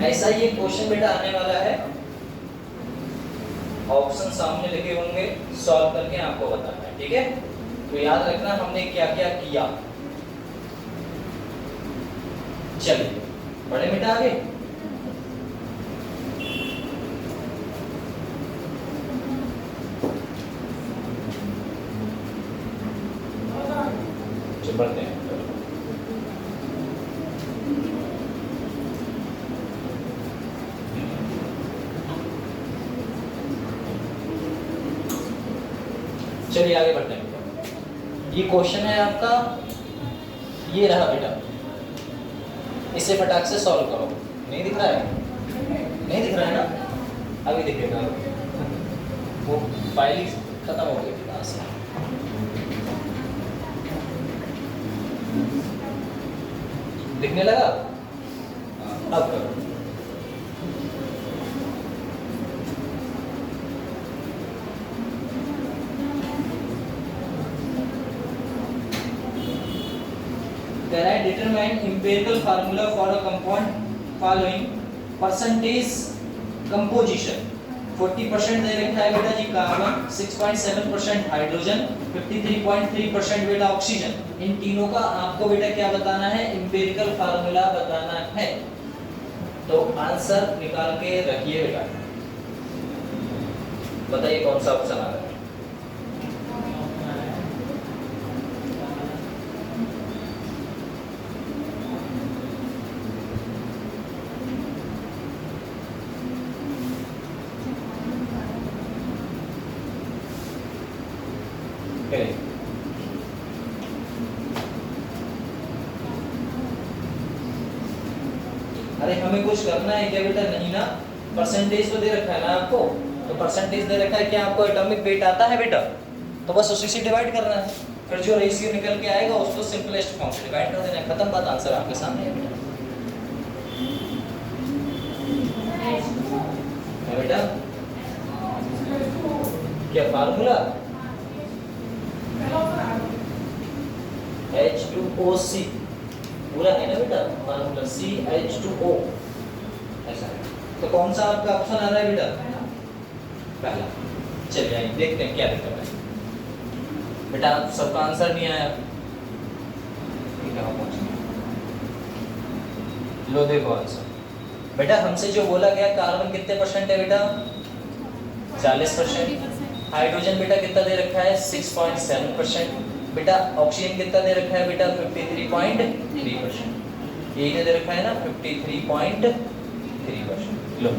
ऐसा ही एक क्वेश्चन बेटा आने वाला है, ऑप्शन सामने लिखे होंगे, सॉल्व करके आपको बताना है, ठीक है। तो याद रखना हमने क्या क्या किया। चलिए बड़े बेटा आगे चलिए बढ़ते हैं। चलिए आगे बढ़ते हैं बेटा। ये क्वेश्चन है आपका, ये रहा बेटा, इसे फटाक से सॉल्व करो। नहीं दिख रहा है? नहीं दिख रहा है ना? अभी दिखेगा, वो फाइल ही खत्म हो गई बेटा से। दिखने लगा? अब करो। Can I determine empirical formula for a compound following percentage composition? 40% दे रखा है बेटा जी कार्बन, 6.7% हाइड्रोजन, 53.3% बेटा ऑक्सीजन। इन तीनों का आपको बेटा क्या बताना है? एम्पिरिकल फार्मूला बताना है। तो आंसर निकाल के रखिए बेटा। बताइए कौन सा ऑप्शन आ रहा है? अरे हमें कुछ करना है क्या बेटा? नहीं ना, परसेंटेज तो दे रखा है ना आपको। तो परसेंटेज दे रखा है, क्या आपको एटॉमिक वेट आता है बेटा? तो बस उसी से डिवाइड करना है, फिर जो रेशियो निकल के आएगा उसको सिंपलेस्ट फॉर्म से डिवाइड कर देना है, खत्म बात। आंसर आपके सामने है बेटा। है बेटा क्या फार्मूला? H2OC पूरा है ना बेटा फार्मूला, CH2O ऐसा है। तो कौन सा आपका ऑप्शन आ रहा है बेटा? पहला। चलिए आइए देखते हैं क्या दिक्कत है बेटा। सबका आंसर नहीं आया, लो देखो आंसर बेटा। हमसे जो बोला गया कार्बन कितने परसेंट है बेटा? 40%। हाइड्रोजन बेटा कितना दे रखा है? 6.7%। बेटा ऑक्सीजन कितना दे रखा है बेटा? 53.3%। यही दे रखा है ना 53.3%। लो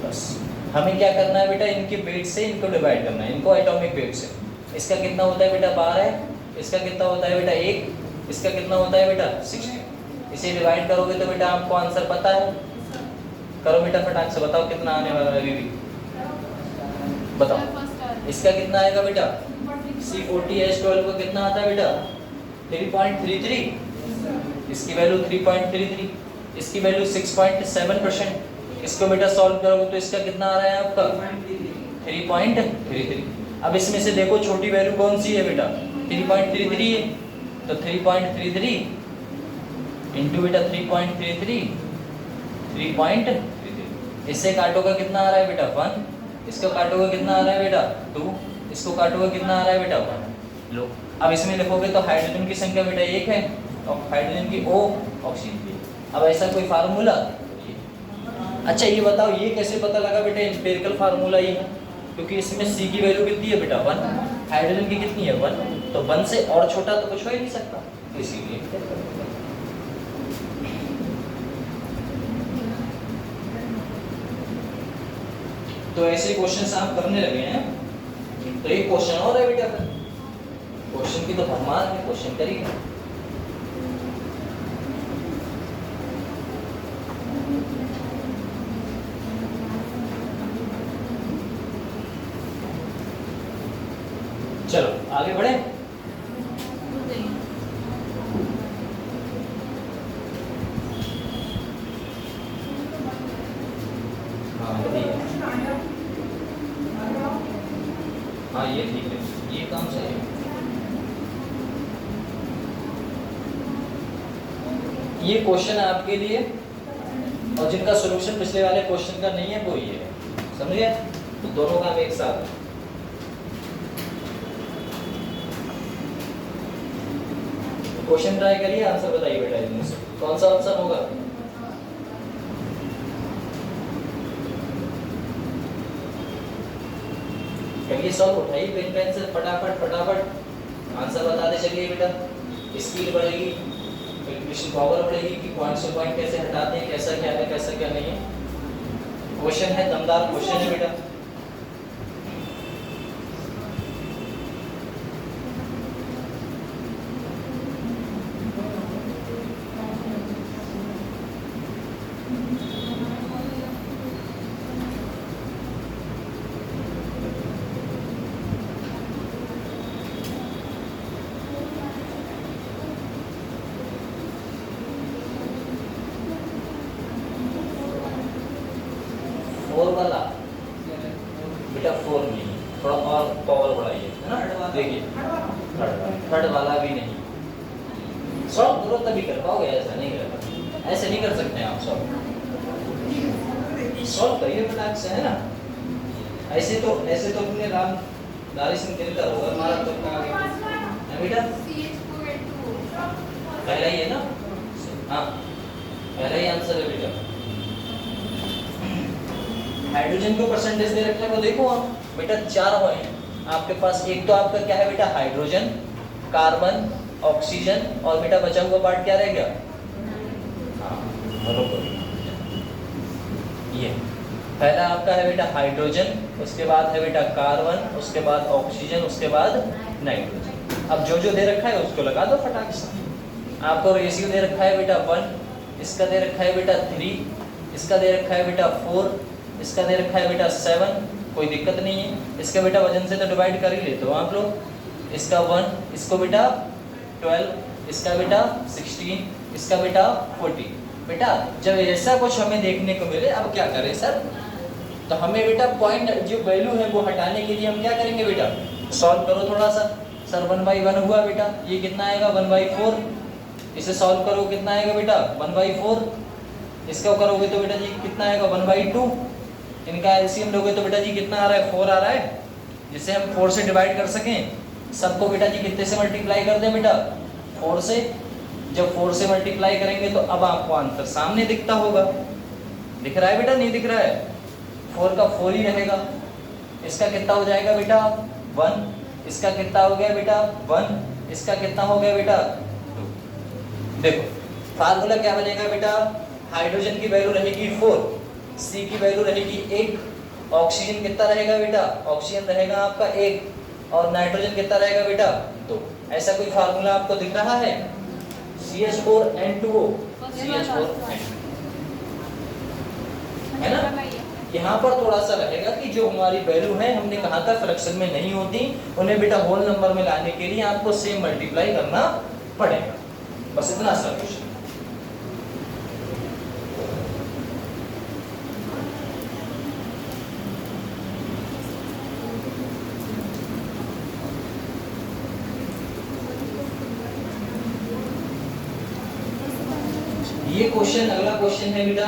बस हमें क्या करना है बेटा? इनके वेट से इनको डिवाइड करना है, इनको एटॉमिक वेट से। इसका कितना होता है बेटा? 12। इसका कितना होता है बेटा? 1। इसका कितना होता है बेटा? 16। इसे डिवाइड करोगे तो बेटा आपको आंसर पता है। करो बेटा फटाक से, बताओ कितना आने वाला है। अभी बताओ इसका कितना आएगा बेटा? C40H12 को कितना आता है बेटा? 3.33। इसकी वैल्यू 3.33, इसकी वैल्यू 6.7%। इसको बेटा सॉल्व करोगे तो इसका कितना आ रहा है आपका? 3.33। अब इसमें से देखो छोटी वैल्यू कौन सी है बेटा? 3.33 है। तो 3.33 इंटू बेटा 3.33 इससे काटोगे कितना आ रहा है बेटा? 1। इसको काटोगे कितना आ रहा है बेटा? 2। इसको काटोगे कितना आ रहा है बेटा? 1। लो अब इसमें लिखोगे तो हाइड्रोजन की संख्या बेटा 1 है और हाइड्रोजन की O, ऑक्सीजन की। अब ऐसा कोई फार्मूला? अच्छा ये बताओ ये कैसे पता लगा बेटा? एम्पिरिकल फार्मूला ये है क्योंकि इसमें C की वैल्यू कितनी है बेटा? 1। हाइड्रोजन की कितनी है? 1। तो 1 से और छोटा तो कुछ हो ही नहीं सकता, इसीलिए। तो ऐसे क्वेश्चंस आप करने लगे हैं तो एक क्वेश्चन और है बेटा। क्वेश्चन की तो भरमार है, क्वेश्चन करिए। चलो आगे बढ़े। हाँ ये ठीक है, ये काम सही है। ये क्वेश्चन है आपके लिए और जिनका सॉल्यूशन पिछले वाले क्वेश्चन का नहीं है वो ये है, समझिए? तो दोनों काम एक साथ है। क्वेश्चन ट्राई करिए, आंसर बताइए बेटा इनमें से कौन सा ऑप्शन होगा? करिए सॉल्व, उठाइए पेन पेंसिल फटाफट फटाफट आंसर बताते चलिए बेटा। स्पीड बढ़ेगी, कैलकुलेशन पावर बढ़ेगी कि पॉइंट से पॉइंट कैसे हटाते हैं, कैसा क्या है कैसा क्या नहीं है। क्वेश्चन है, दमदार क्वेश्चन है बेटा। फोर वाला बेटा, फोर नहीं, थोड़ा और पावर बढ़ाइए, है ना। देखिए थर्ड वाला भी नहीं, सॉल्व करो तभी कर पाओगे, ऐसा नहीं कर, ऐसे नहीं कर सकते हैं आप। सॉल्व करिए फटाक से, है ना। ऐसे तो अपने राम दारी सिंह दिनकर होगा हमारा, तो है बेटा पहला ही है ना। हाँ पहला ही आंसर है बेटा। हाइड्रोजन को परसेंटेज दे रखा है, वो देखो आप बेटा, 4 हैं आपके पास। एक तो आपका क्या है बेटा, हाइड्रोजन, कार्बन, ऑक्सीजन, और बेटा बचा हुआ पार्ट क्या रह गया। हाँ बरोबर, ये पहला आपका है बेटा हाइड्रोजन, उसके बाद है बेटा कार्बन, उसके बाद ऑक्सीजन, उसके बाद नाइट्रोजन। अब जो दे रखा है उसको लगा दो फटाक से। आपको रेशियो दे रखा है बेटा 1, इसका दे रखा है बेटा 3, इसका दे रखा है बेटा 4, इसका दे रखा है बेटा 7, कोई दिक्कत नहीं है। इसका बेटा वजन से तो डिवाइड कर ही लेते हो आप लोग। इसका 1, इसको बेटा 12, इसका बेटा 16, इसका बेटा 14। बेटा जब ऐसा कुछ हमें देखने को मिले, अब क्या करें सर, तो हमें बेटा पॉइंट जो वैल्यू है वो हटाने के लिए हम क्या करेंगे बेटा, सॉल्व करो थोड़ा सा। सर 1/1 हुआ बेटा, ये कितना आएगा 1/4। इसे सॉल्व करो कितना आएगा बेटा 1/4। इसका करोगे तो बेटा जी कितना आएगा 1/2। इनका एलसीएम लोगे तो बेटा जी कितना आ रहा है 4 आ रहा है, जिसे हम 4 से डिवाइड कर सकें। सबको बेटा जी कितने से मल्टीप्लाई कर दें बेटा 4 से। जब 4 से मल्टीप्लाई करेंगे तो अब आपको आंसर सामने दिखता होगा। दिख रहा है बेटा, नहीं दिख रहा है, 4 का 4 ही रहेगा। इसका कितना हो जाएगा बेटा 1, इसका कितना हो गया बेटा 1, इसका कितना हो गया बेटा 2। देखो फार्मूला क्या बनेगा बेटा, हाइड्रोजन की वैल्यू रहेगी 4, सी की वैल्यू रहेगी 1, ऑक्सीजन कितना रहेगा बेटा, ऑक्सीजन रहेगा आपका 1, और नाइट्रोजन कितना रहेगा बेटा 2। ऐसा कोई फार्मूला आपको दिख रहा है, CH4N2O, CH4N2, है ना। यहाँ पर थोड़ा सा रहेगा कि जो हमारी वैल्यू है, हमने कहा था फ्रैक्शन में नहीं होती, उन्हें बेटा होल नंबर में लाने के लिए आपको सेम मल्टीप्लाई करना पड़ेगा। बस इतना सा क्वेश्चन। ये क्वेश्चन, अगला क्वेश्चन है बेटा,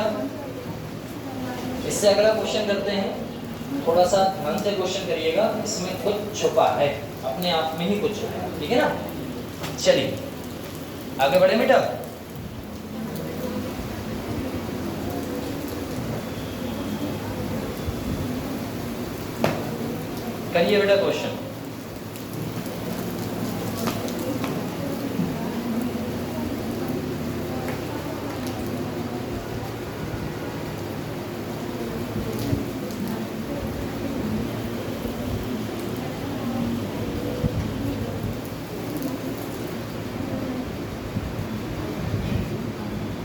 इससे अगला क्वेश्चन करते हैं। थोड़ा सा ध्यान से क्वेश्चन करिएगा, इसमें कुछ छुपा है, अपने आप में ही कुछ छुपा है, ठीक है ना। चलिए आगे बढ़े बेटा। करिए बेटा क्वेश्चन।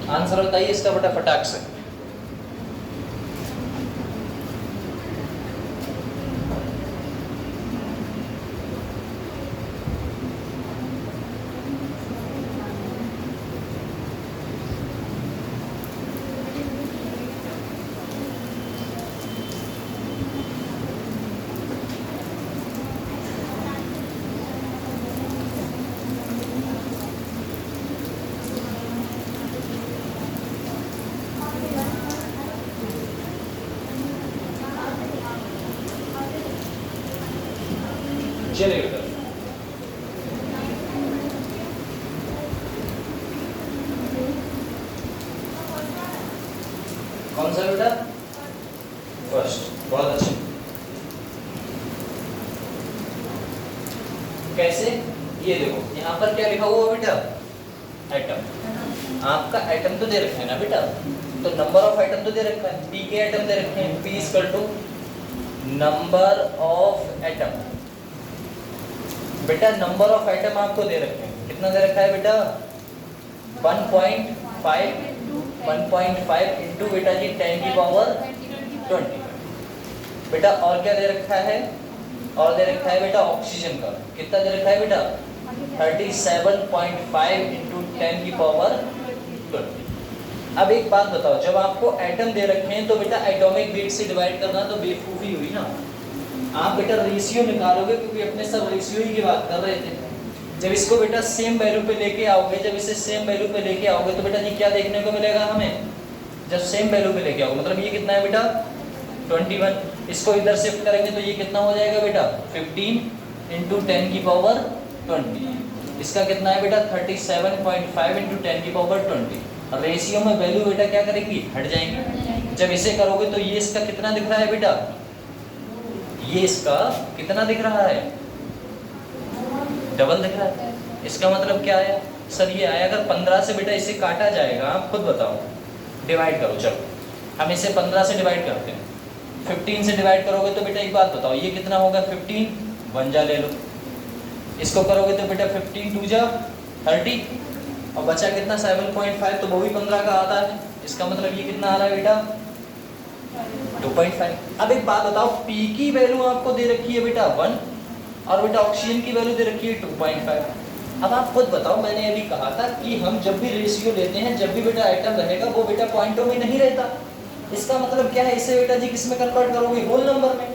आंसर बताइए इसका बेटा फटाक से। चलिए बेटा, कौन सा बेटा, फर्स्ट, बहुत अच्छे। कैसे, ये देखो यहाँ पर क्या लिखा हुआ बेटा, एटम। आपका एटम तो दे रखा है ना बेटा, तो नंबर ऑफ एटम तो दे रखा है, पी के एटम दे रखे हैं, P equal to number of atom. बेटा नंबर ऑफ एटम आपको दे रखे हैं, कितना दे रखा है बेटा 1.5 इंटू बेटा जी 10 की पावर 20। बेटा और क्या दे रखा है, और दे रखा है बेटा ऑक्सीजन का, कितना दे रखा है बेटा 37.5 इंटू 10 की पावर 20। अब एक बात बताओ, जब आपको एटम दे रखे हैं तो बेटा एटॉमिक वेट से डिवाइड करना तो बेवकूफ़ी हुई ना। आप बेटा रेशियो निकालोगे, क्योंकि अपने सब रेशियो ही की बात कर रहे थे। जब इसको बेटा सेम वैल्यू पे लेके आओगे, जब इसे सेम वैल्यू पे लेके आओगे तो बेटा जी क्या देखने को मिलेगा हमें, जब सेम वैल्यू पे लेके आओगे मतलब ये कितना है बेटा 21, इसको इधर शिफ्ट करेंगे तो ये कितना हो जाएगा बेटा 15 इंटू 10 की पावर 20। इसका कितना है बेटा 37.5 इंटू 10 की पावर 20। रेशियो में वैल्यू बेटा क्या करेगी, हट जाएंगे। जब इसे करोगे तो ये इसका कितना दिख रहा है बेटा, ये इसका कितना दिख रहा है, डबल दिख रहा है। इसका मतलब क्या है सर, ये आया अगर 15 से बेटा इसे काटा जाएगा, आप खुद बताओ, डिवाइड करो। चलो हम इसे 15 से डिवाइड करते हैं, 15 से डिवाइड करोगे तो बेटा एक बात बताओ ये कितना होगा 15 1 जा ले लो, इसको करोगे तो बेटा 15 2 जा 30 और बचा कितना 7.5, तो वो भी 15 का आता है। इसका मतलब ये कितना आ रहा है बेटा 2.5। अब एक बात बताओ, P की वैल्यू आपको दे रखी है बेटा 1 और बेटा ऑक्सीजन की वैल्यू दे रखी है 2.5। अब आप खुद बताओ, मैंने अभी कहा था कि हम जब भी रेशियो लेते हैं, जब भी बेटा आइटम रहेगा वो बेटा पॉइंटों में नहीं रहता। इसका मतलब क्या है, इसे बेटा जी किस में कन्वर्ट करोगे, होल नंबर में।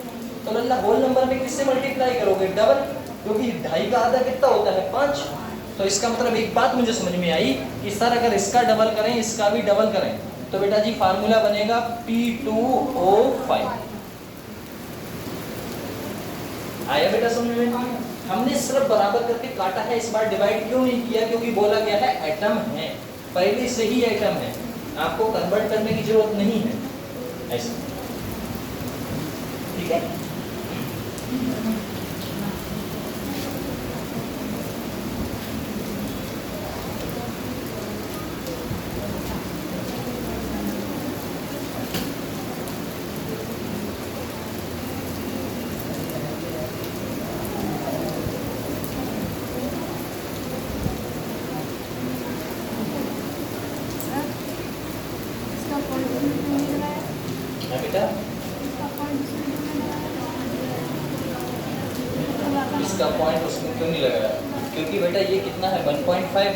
तो लल्ला होल नंबर में किससे मल्टीप्लाई करोगे, डबल, क्योंकि 2.5 का आधा कितना होता है 5। तो इसका मतलब एक बात मुझे समझ में आई कि सर अगर इसका डबल करें इसका भी डबल करें तो बेटा जी फार्मूला बनेगा P2O5। आया बेटा समझ में? हमने सिर्फ बराबर करके काटा है, इस बार डिवाइड क्यों नहीं किया, क्योंकि बोला गया है एटम है, पहले से ही एटम है, आपको कन्वर्ट करने की जरूरत नहीं है, ऐसा ठीक है। इसका पॉइंट उसमें क्यों नहीं लगाया, क्योंकि बेटा ये कितना है 1.5,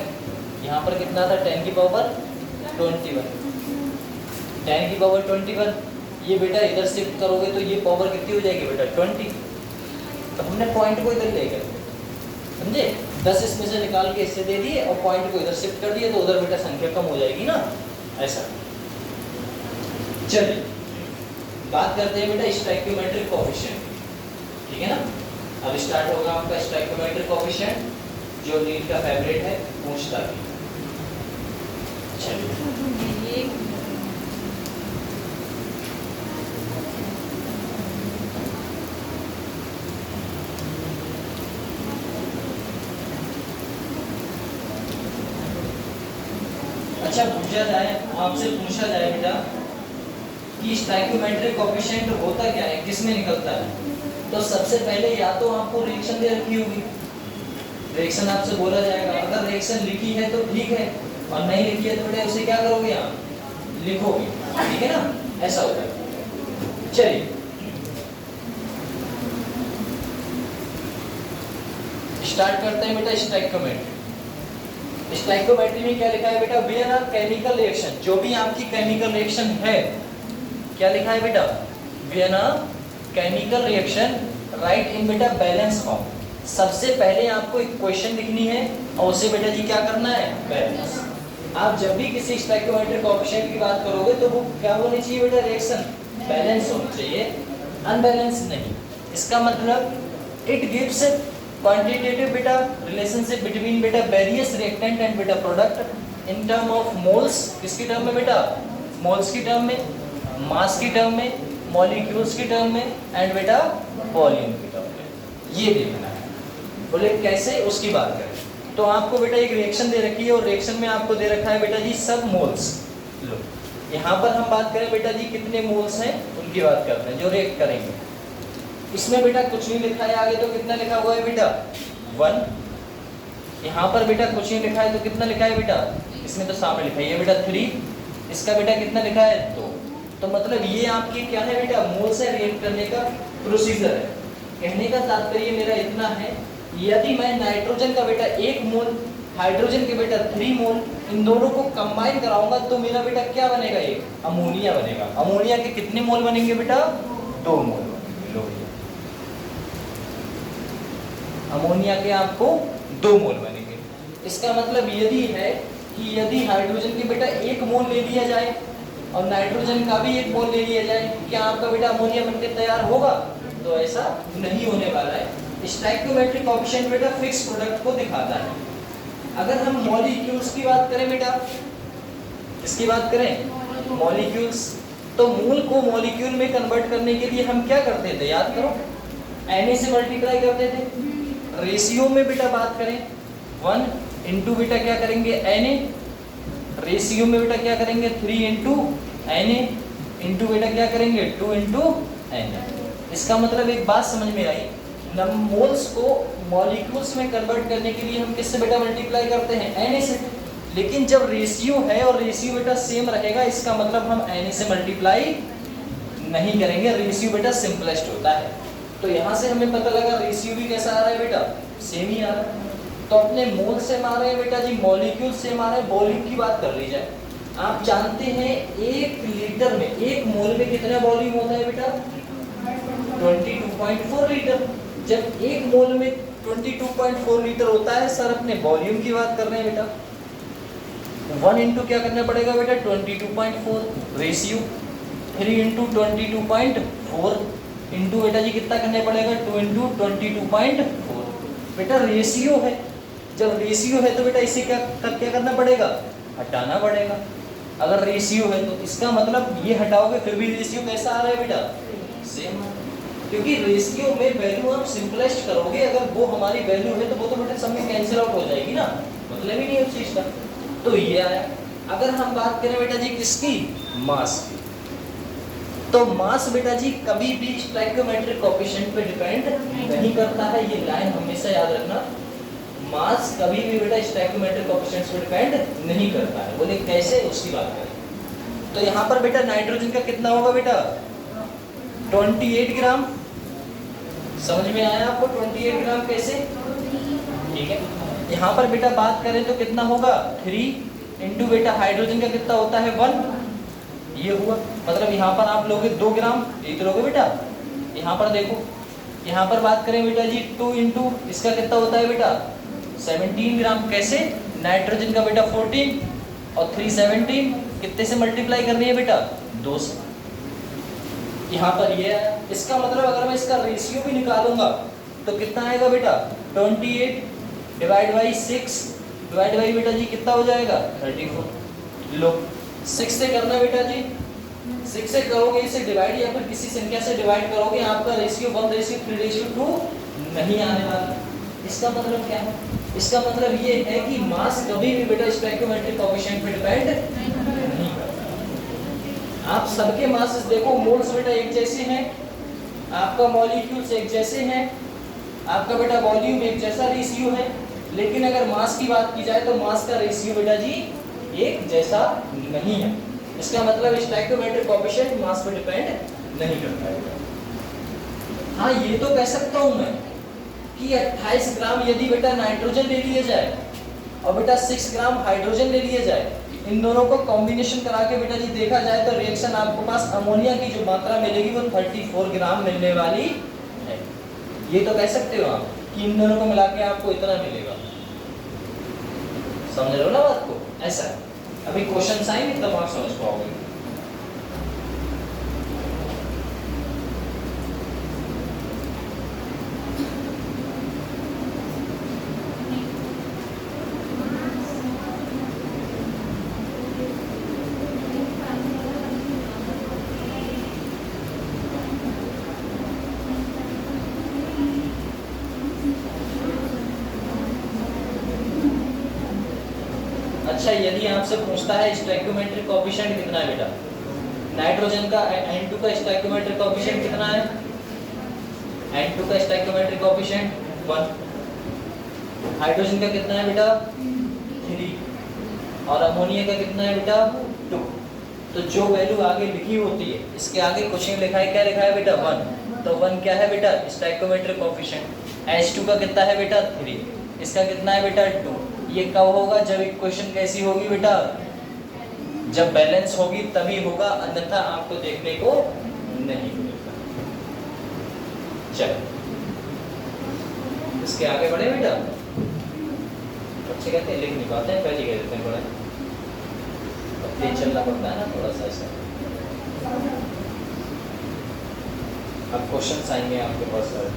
यहाँ पर कितना था 10 की पावर 21, 10 की पावर 21, ये बेटा इधर शिफ्ट करोगे तो ये पावर कितनी हो जाएगी बेटा 20। तो हमने पॉइंट को इधर ले गए, समझे, 10 इसमें से निकाल के इससे दे दिए और पॉइंट को इधर शिफ्ट कर दिए, तो उधर बेटा संख्या कम हो जाएगी ना, ऐसा। चलिए बात करते हैं बेटा स्टोइकियोमेट्रिक कोएफिशिएंट, ठीक है ना। अब स्टार्ट होगा आपका स्टोइकियोमेट्रिक कोएफिशिएंट, जो नीट का फेवरेट है, पूछता भी। चलिए अच्छा पूछा जाए, आपसे पूछा जाए बेटा कि स्टोइकियोमेट्रिक कोएफिशिएंट होता क्या है, किस में निकलता है, तो सबसे पहले या तो आपको रिएक्शन दे रखी होगी, रिएक्शन आपसे बोला जाएगा, अगर रिएक्शन लिखी है तो ठीक है, और नहीं लिखी है तो बेटा उसे क्या करोगे आप लिखोगे, ठीक है ना, ऐसा होता है। चलिए स्टार्ट करते हैं बेटा स्टोइकियोमेट्री। स्टोइकियोमेट्री में क्या लिखा है बेटा, व्हेन अ केमिकल रिएक्शन, जो भी आपकी केमिकल रिएक्शन है, क्या लिखा है बेटा, when a chemical reaction write in बेटा बैलेंस फॉर्म। सबसे पहले आपको एक क्वेश्चन लिखनी है और उसे बेटा जी क्या करना है, बैलेंस। आप जब भी किसी स्टोइकियोमेट्रिक कोएफिशिएंट की बात करोगे तो वो क्या होनी चाहिए बेटा, रिएक्शन बैलेंस होनी चाहिए, अनबैलेंस नहीं। इसका मतलब इट गिव्स क्वांटिटेटिव बेटा रिलेशनशिप बिटवीन बेटा वेरियस रिएक्टेंट एंड बेटा product in term of moles, किसकी टर्म में बेटा, मोल्स की टर्म में, मास की टर्म में, मॉलिक्यूल्स की टर्म में एंड बेटा वॉल्यूम की टर्म में। ये देखना है, बोले कैसे, उसकी बात करें। तो आपको बेटा एक रिएक्शन दे रखी है और रिएक्शन में आपको दे रखा है बेटा जी सब मोल्स। लो यहाँ पर हम बात करें बेटा जी कितने मोल्स हैं उनकी बात करते हैं जो रिएक्ट करेंगे। इसमें बेटा कुछ नहीं लिखा है आगे, तो कितना लिखा हुआ है बेटा 1। यहाँ पर बेटा कुछ नहीं लिखा है तो कितना लिखा है बेटा, इसमें तो सामने लिखा है ये बेटा 3। इसका बेटा कितना लिखा है 2। तो मतलब ये आपकी क्या है बेटा मोल से रिएक्ट करने का प्रोसीजर है। कहने का तात्पर्य मेरा इतना है, यदि मैं नाइट्रोजन का बेटा 1 मोल, हाइड्रोजन के बेटा 3 मोल, इन दोनों को कंबाइन कराऊंगा तो मेरा बेटा क्या बनेगा, एक अमोनिया बनेगा। अमोनिया के कितने मोल बनेंगे बेटा 2 मोल बनेंगे। लो अमोनिया के आपको 2 मोल बनेंगे। इसका मतलब यदि है कि यदि हाइड्रोजन के बेटा 1 मोल ले लिया जाए और नाइट्रोजन का भी 1 मोल ले लिया जाए, क्या आपका बेटा अमोनिया बनके तैयार होगा? तो ऐसा नहीं होने वाला है। स्टोइकियोमेट्रिक कोएफिशिएंट बेटा फिक्स प्रोडक्ट को दिखाता है। अगर हम मॉलिक्यूल्स की बात करें बेटा, किसकी बात करें, मॉलिक्यूल्स, तो मोल को मॉलिक्यूल में कन्वर्ट करने के लिए हम क्या करते थे, याद करो, Na से मल्टीप्लाई करते थे। रेशियो में बेटा बात करें 1 इंटू बेटा क्या करेंगे Na, रेशियो में बेटा क्या करेंगे 3 इंटू Na इंटू बेटा क्या करेंगे 2 इंटू Na। इसका मतलब एक बात समझ में आई, मोल्स को मॉलिक्यूल्स में कन्वर्ट करने के लिए हम किससे बेटा मल्टीप्लाई करते हैं, Na से। लेकिन जब रेशियो है और रेशियो बेटा सेम रहेगा, इसका मतलब हम Na से मल्टीप्लाई नहीं करेंगे, रेशियो बेटा सिंपलेस्ट होता है। तो यहाँ से हमें पता लगा रेशियो भी कैसा आ रहा है बेटा, सेम ही आ रहा है। तो अपने मोल से मारे हैं बेटा जी, मॉलिक्यूल से मारे, वॉल्यूम की बात कर ली जाए। आप जानते हैं 1 लीटर में 1 मोल में कितना वॉल्यूम होता है बेटा 22.4 लीटर। जब 1 मोल में 22.4 लीटर होता है, सर अपने वॉल्यूम की बात कर रहे हैं बेटा, 1 इंटू क्या करना पड़ेगा बेटा 22.4, रेशियो 3 इंटू 22.4 इंटू बेटा जी कितना करना पड़ेगा 2 इंटू 22.4। बेटा रेशियो है, जब रेशियो है तो बेटा इसे क्या करना पड़ेगा, हटाना पड़ेगा। अगर रेशियो है तो इसका मतलब ये हटाओगे फिर भी रेशियो कैसा आ रहा है बेटा, सेम। क्योंकि रेशियो में वैल्यू आप सिंपलेस्ट करोगे, अगर वो हमारी वैल्यू है तो वो तो बेटा सब में कैंसिल आउट हो जाएगी ना, मतलब ही नहीं उस चीज का। तो ये आया। अगर हम बात करें बेटा जी किसकी, मास की, तो मास बेटा जी कभी भी स्टोइकियोमेट्रिक कोएफिशिएंट पे डिपेंड नहीं करता है। ये लाइन हमेशा याद रखना, मास कभी भी बेटा स्टोइकियोमेट्रिक कोएफिशिएंट्स पे डिपेंड नहीं करता है। बोले कैसे, उसकी बात करें तो यहाँ पर बेटा नाइट्रोजन का कितना होगा बेटा 28 ग्राम। समझ में आया आपको 28 ग्राम कैसे, ठीक है। यहाँ पर बेटा बात करें तो कितना होगा 3 इंटू बेटा हाइड्रोजन का कितना होता है 1, ये हुआ। मतलब यहाँ पर आप लोगे 2 ग्राम, ये तो लोगे बेटा। यहाँ पर देखो, यहाँ पर बात करें बेटा जी 2 इंटू इसका कितना होता है बेटा 17 ग्राम। कैसे, नाइट्रोजन का बेटा 14 और 3 17, कितने से मल्टीप्लाई करनी है बेटा 2 से। यहाँ पर ये है। इसका मतलब अगर मैं इसका रेशियो भी निकालूंगा तो कितना आएगा बेटा 28 डिवाइड बाई 6 डिवाइड बाई बेटा जी कितना हो जाएगा 34। लो 6 से करना बेटा जी, 6 से करोगे इसे डिवाइड या फिर किसी संख्या से डिवाइड करोगे, आपका रेशियो 1:3:2 नहीं आने वाला। इसका मतलब क्या है, इसका मतलब ये है कि मास कभी भी बेटा स्टोइकियोमेट्रिक कोएफिशिएंट पे डिपेंड नहीं करता। आप सबके मासेस देखो, मोल्स बेटा एक जैसे हैं, आपका मॉलिक्यूल्स एक जैसे हैं, आपका बेटा वॉल्यूम एक जैसा रेशियो है, लेकिन अगर मास की बात की जाए तो मास का रेशियो बेटा जी एक जैसा नहीं है। इसका मतलब स्टोइकियोमेट्रिक कोएफिशिएंट मास पे डिपेंड नहीं करता है। हाँ ये तो कह सकता हूँ मैं कि 28 ग्राम यदि बेटा नाइट्रोजन ले लिया जाए और बेटा 6 ग्राम हाइड्रोजन ले लिया जाए, इन दोनों को कॉम्बिनेशन करा के बेटा जी देखा जाए तो रिएक्शन आपको पास अमोनिया की जो मात्रा मिलेगी वो 34 ग्राम मिलने वाली है। ये तो कह सकते हो आप कि इन दोनों को मिला के आपको इतना मिलेगा। समझ रहे हो ना बात को, ऐसा। अभी क्वेश्चन आएंगे तब आप समझ पाओगे। अच्छा, यदि आपसे पूछता है स्टोइकियोमेट्रिक कोएफिशिएंट कितना है बेटा, नाइट्रोजन का N2 का स्टोइकियोमेट्रिक कोएफिशिएंट कितना है, N2 का स्टोइकियोमेट्रिक कोएफिशिएंट 1, हाइड्रोजन का कितना है बेटा 3 और अमोनिया का कितना है बेटा 2। तो जो वैल्यू आगे लिखी होती है, इसके आगे कुछ नहीं लिखा है, क्या लिखा है बेटा 1, तो 1 क्या है बेटा स्टोइकियोमेट्रिक कोएफिशिएंट। H2 का कितना है बेटा 3, इसका कितना है बेटा 2। ये कब होगा, जब इक्वेशन कैसी होगी बेटा, जब बैलेंस होगी तभी होगा, अन्यथा आपको देखने को नहीं मिलेगा। चलो इसके आगे बढ़े बेटा। बच्चे कहते हैं लिख नहीं पाते हैं, पहले कह देते हैं बड़ा तेज चलना पड़ता है ना थोड़ा सा ऐसा। अब क्वेश्चन आएंगे आपके पास सारे।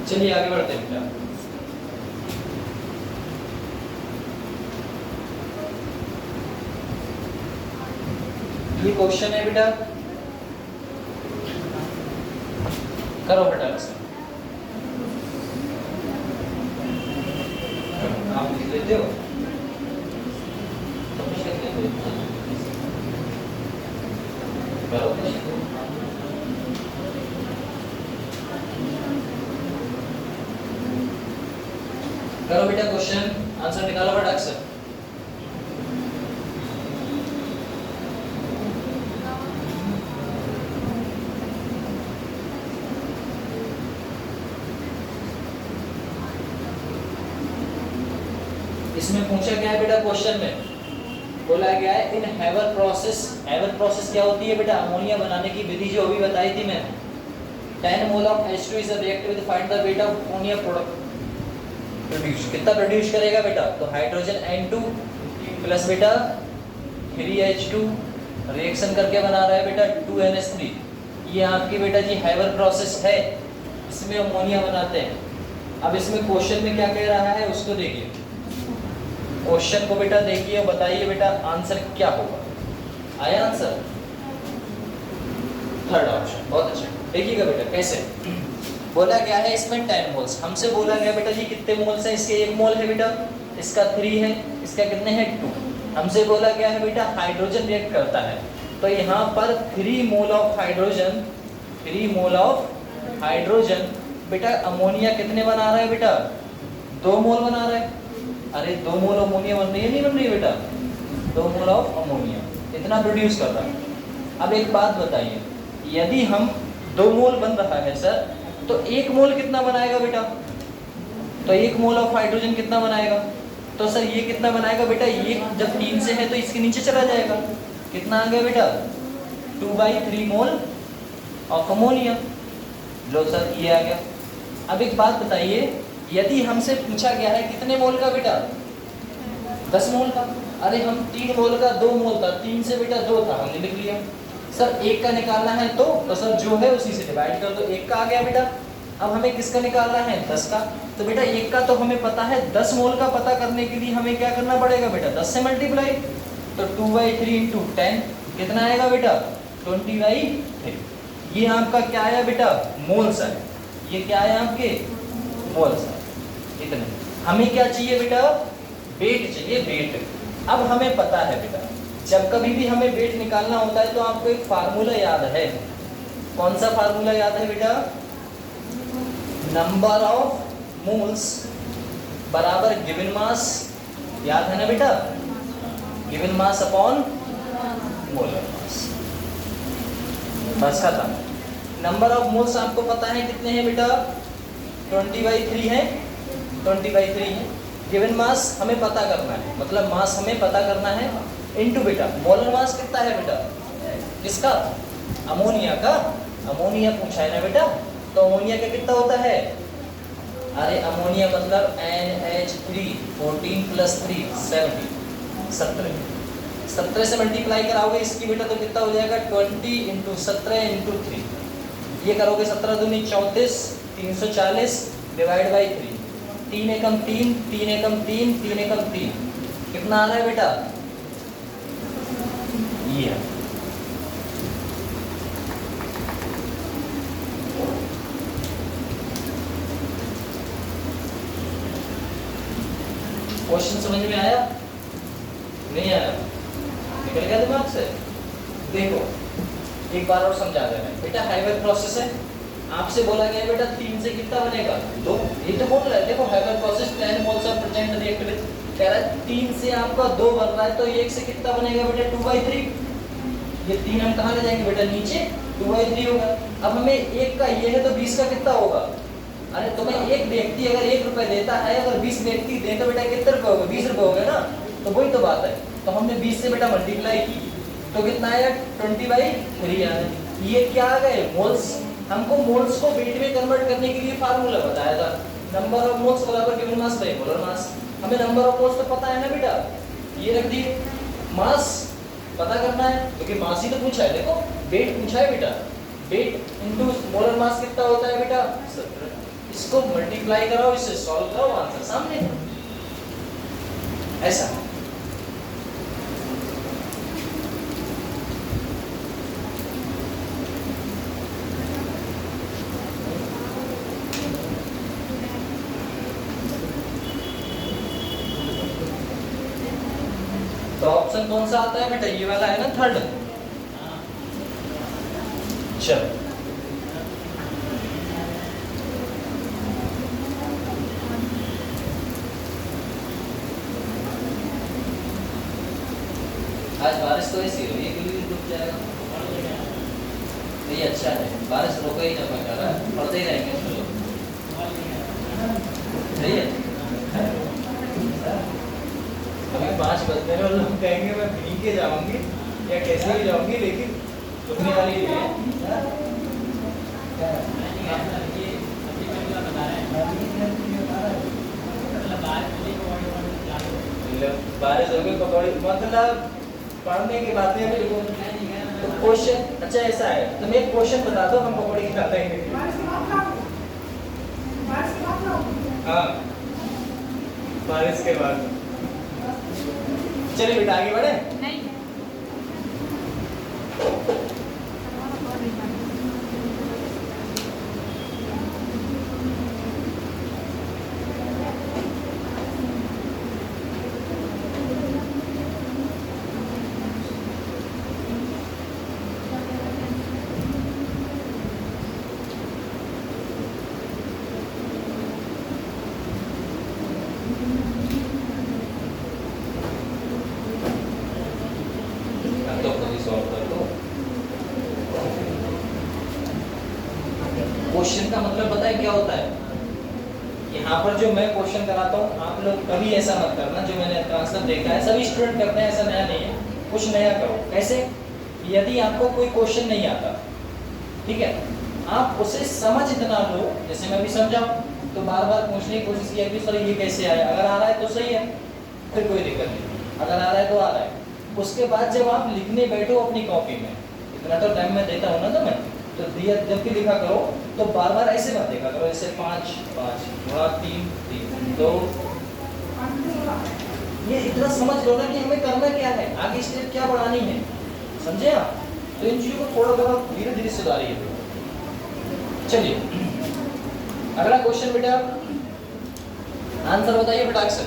चलिए आगे बढ़ते हैं बेटा। ये क्वेश्चन है बेटा, करो बेटा आंसर। आप लिख लेते हो तो कुछ लिख लेते हो, करो करो बेटा क्वेश्चन आंसर निकालो फटाक से। इसमें पूछा गया है बेटा, क्वेश्चन में बोला गया है इन हैवर प्रोसेस। हैवर प्रोसेस क्या होती है बेटा, अमोनिया बनाने की विधि जो अभी बताई थी मैंने। 10 mole of H2 is react with find the weight of ammonia product produce. कितना प्रोड्यूस करेगा बेटा, तो हाइड्रोजन N2 प्लस बेटा 3H2 रिएक्शन करके बना रहा है बेटा 2NH3। ये आपकी बेटा जी हैवर प्रोसेस है, इसमें अमोनिया बनाते हैं। अब इसमें क्वेश्चन में क्या कह रहा है उसको देखिए, क्वेश्चन को बेटा देखिए, बताइए बेटा आंसर क्या होगा। आया आंसर, थर्ड ऑप्शन, बहुत अच्छा। देखिएगा बेटा कैसे बोला गया है, इसमें 10 मोल्स। हमसे बोला गया बेटा जी कितने मोल्स हैं, इसके 1 मोल है बेटा, इसका 3 है, इसका कितने हैं 2। हमसे बोला गया है बेटा हाइड्रोजन रिएक्ट करता है, तो यहाँ पर 3 mole of hydrogen, 3 mole of hydrogen बेटा अमोनिया कितने बना रहा है बेटा, 2 मोल बना रहा है। अरे 2 मोल अमोनिया बन रही है, नहीं बन रही है बेटा, 2 मोल ऑफ अमोनिया इतना प्रोड्यूस कर रहा है। अब एक बात बताइए, यदि हम 2 मोल बन रहा है सर, तो 1 मोल कितना बनाएगा बेटा, तो 1 मोल ऑफ हाइड्रोजन कितना बनाएगा, तो सर ये कितना बनाएगा बेटा, ये जब 3 से है तो इसके नीचे चला जाएगा, कितना आ गया बेटा 2/3 mole of ammonia. Low sir ये आ गया। अब एक बात बताइए, यदि हमसे पूछा गया है कितने मोल का बेटा, 10 मोल का। अरे हम 3 मोल का 2 मोल था, 3 से बेटा 2 था, हमने लिख लिया। सर 1 का निकालना है तो सर जो है उसी से डिवाइड कर दो, 1 का आ गया बेटा। अब हमें किसका निकालना है, 10 का। तो बेटा 1 का तो हमें पता है, 10 मोल का पता करने के लिए हमें क्या करना पड़ेगा बेटा, 10 से मल्टीप्लाई। तो 2/3 इंटू 10 कितना आएगा बेटा 20/3। ये आपका क्या आया बेटा, मोल्स है। ये क्या है आपके मोल्स है, इतने। हमें क्या चाहिए बेटा, वेट चाहिए, वेट। अब हमें पता है बेटा, जब कभी भी हमें वेट निकालना होता है तो आपको एक फार्मूला याद है। कौन सा फार्मूला याद है बेटा, नंबर ऑफ मोल्स बराबर गिवन मास, याद है ना बेटा, given mass upon molar mass. बस खत्म। नंबर ऑफ मोल्स आपको पता है कितने हैं बेटा, 20/3 है, 20/3 है। गिवन मास हमें पता करना है, मतलब मास हमें पता करना है, इनटू बेटा मोलर मास कितना है बेटा, किसका, अमोनिया का। अमोनिया पूछा है ना बेटा, तो तो अमोनिया का कितना होता है? अरे अमोनिया मतलब NH3 14 + 3 17 17 से मल्टीप्लाई कराओगे इसकी बेटा तो कितना हो जाएगा 20 × 17 × 3 ये करोगे 17 दूनी 34 340 डिवाइड बाई 3 3 एकम 3 3 एकम 3 3 एकम 3 कितना आ रहा है बेटा? ये क्वेश्चन समझ में आया? नहीं आया? निकल गया दिमाग से? देखो एक बार और समझा देना बेटा। हाइवर प्रोसेस है, आपसे बोला गया बेटा 3 से कितना बनेगा 2। ये तो बोल रहा है देखो however process 10 moles of present react with, कह रहा है 3 से आपका 2 बन रहा है तो 1 से कितना बनेगा बेटा 2/3। ये 3 हम कहाँ ले जाएंगे बेटा नीचे, 2/3 होगा। अब हमें 1 का ये है तो 20 का कितना होगा? अरे तुम्हें एक व्यक्ति अगर 1 रुपए देता है, अगर 20 व्यक्ति दे तो बेटा कितने रुपए हो गए? 20 रुपए हो गए ना। तो वही तो बात है, तो हमने 20 से बेटा मल्टीप्लाई की तो कितना आया 20/3 आया। ये क्या आ गए मोल्स। हमको मोल्स को वेट में कन्वर्ट करने के लिए फार्मूला बताया था, नंबर ऑफ मोल्स बराबर given mass by molar mass. हमें नंबर ऑफ मोल्स तो पता है ना बेटा, ये रख दिए। मास पता करना है क्योंकि मास ही तो पूछा है। देखो वेट पूछा है बेटा, वेट इनटू मोलर मास कितना होता है बेटा 17। इसको मल्टीप्लाई कराओ, इससे सॉल्व करो, आंसर सामने। ऐसा तो ऑप्शन कौन सा आता है बेटा? ये वाला है ना, थर्ड। चलो आज बारिश तो ऐसी हो रही है कि रुक जाएगा। ये अच्छा है, बारिश रुके ही ना, मैं कह रहा है पढ़ते ही रहेंगे। चलो सही है। अभी 5 बजने में लोग कहेंगे मैं भीग के जाऊंगी या कैसे भी जाऊंगी, लेकिन रुकने वाली नहीं है। बारिश हो गई पकौड़ी मतलब पढ़ने की बातें भी तो क्वेश्चन। अच्छा ऐसा है, तुम एक क्वेश्चन बता दो, हम पकौड़ी खिलाते हैं। हाँ बारिश के बाद। चलिए बेटा आगे बढ़े। नहीं तो खुद ही सॉल्व कर दो। क्वेश्चन का मतलब पता है क्या होता है? यहाँ पर जो मैं क्वेश्चन कराता हूँ, आप लोग कभी ऐसा मत करना, जो मैंने आंसर देखा है सभी स्टूडेंट करते हैं, ऐसा नया नहीं है। कुछ नया करो। कैसे? यदि आपको कोई क्वेश्चन नहीं आता, ठीक है, आप उसे समझ इतना लो, जैसे मैं भी समझाऊं तो बार बार पूछने की कोशिश किया कि सर ये कैसे आया। अगर आ रहा है तो सही है, फिर कोई दिक्कत नहीं, अगर आ रहा है तो आ रहा है। उसके बाद जब आप लिखने बैठो अपनी कॉपी में, इतना तो टाइम मैं देता हूँ ना, तो मैं तो दिया जब भी लिखा करो तो बार बार ऐसे मत देखा करो, ऐसे 5 5 गुणा 3 3 2। ये इतना समझ लो ना कि हमें करना क्या है, आगे स्टेप क्या बढ़ानी है, समझे आप? तो इन चीजों को थोड़ा बहुत धीरे धीरे सुधारिए। चलिए अगला क्वेश्चन बेटा, आंसर बताइए फटाक से।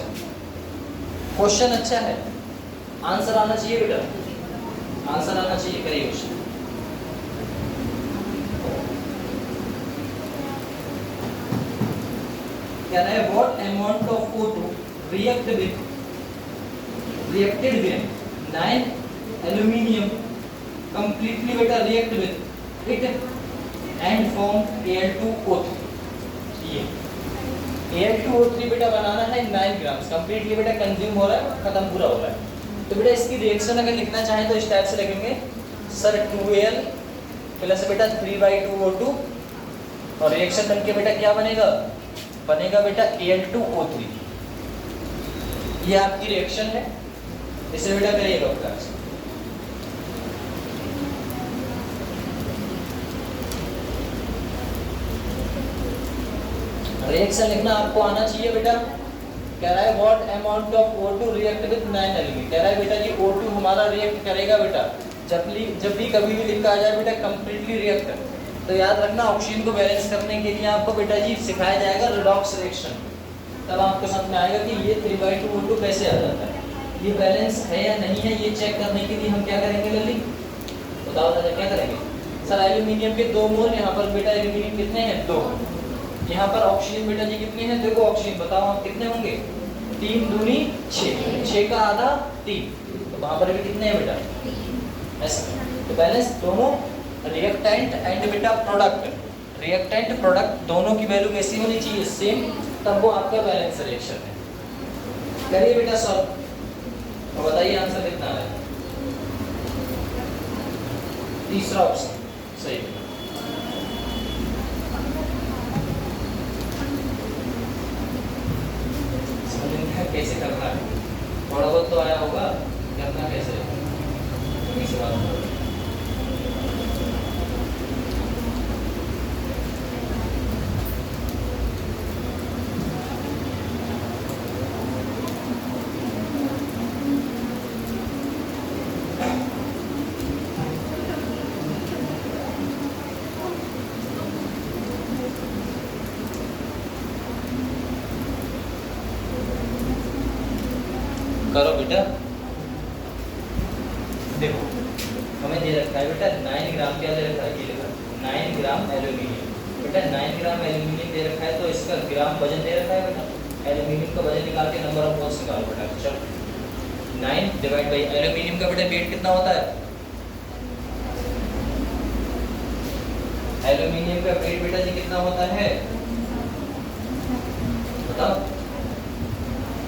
क्वेश्चन अच्छा है, आंसर आना चाहिए बेटा, आंसर आना चाहिए। करिए क्वेश्चन। कह रहा है what amount of O2 reacted with 9 aluminium completely बेटा react with it and form Al2O3। ये Al2O3 बेटा बनाना है 9 ग्राम, कंप्लीटली बेटा कंज्यूम हो रहा है, खत्म पूरा हो रहा है। तो बेटा इसकी रिएक्शन अगर लिखना चाहें तो इस टाइप से लिखेंगे, सर 2Al प्लस बेटा 3/2O2 और रिएक्शन बन के बेटा क्या बनेगा, बनेगा बेटा Al2O3। ये आपकी रिएक्शन है, इसे बेटा करिएगा बेटा। रिएक्शन लिखना आपको आना चाहिए बेटा। कह रहा है what amount of O2 react with 9 Lv। कह रहा है बेटा जी O2 हमारा रिएक्ट करेगा बेटा, जब भी कभी भी लिखा आ जाए बेटा कंप्लीटली रिएक्ट, तो याद रखना ऑक्सीजन को बैलेंस करने के लिए आपको बेटा जी सिखाया जाएगा रिडॉक्स रिएक्शन। तब आपको समझ में आएगा कि ये 3/2 O2 कैसे आ जाता है, ये बैलेंस है या नहीं है। ये चेक करने के लिए हम क्या करेंगे लल्ली, बताओ दादा क्या करेंगे। सर एल्यूमिनियम के 2 मोल, यहाँ पर बेटा एल्यूमिनियम कितने हैं 2, यहाँ पर ऑक्सीजन बेटा जी कितने हैं, देखो ऑक्सीजन बताओ आप कितने होंगे, 3 दूनी 6, 6 का आधा 3, तो वहाँ पर भी कितने हैं बेटा ऐसे। तो बैलेंस दोनों रिएक्टेंट एंड बेटा प्रोडक्ट, रिएक्टेंट प्रोडक्ट दोनों की वैल्यू कैसी होनी चाहिए, सेम, तब वो आपका बैलेंस रिएक्शन है। करिए बेटा सॉल्व और बताइए आंसर कितना है। तीसरा ऑप्शन सही है। कैसे करना है, थोड़ा बहुत तो आया होगा, करना कैसे इस बात पर। करो बेटा, देखो हमें दे रखा है बेटा 9 ग्राम, क्या दे रखा है, ये लिखा 9 ग्राम एल्यूमिनियम। बेटा 9 ग्राम एल्यूमिनियम दे रखा है, तो इसका ग्राम वजन दे रखा है बेटा। एल्यूमिनियम का वजन निकाल के नंबर ऑफ मोल्स निकालो बेटा। चलो 9 डिवाइड बाई एल्यूमिनियम का बेटा वेट कितना होता है, एल्यूमिनियम का वेट बेटा जी कितना होता है बताओ।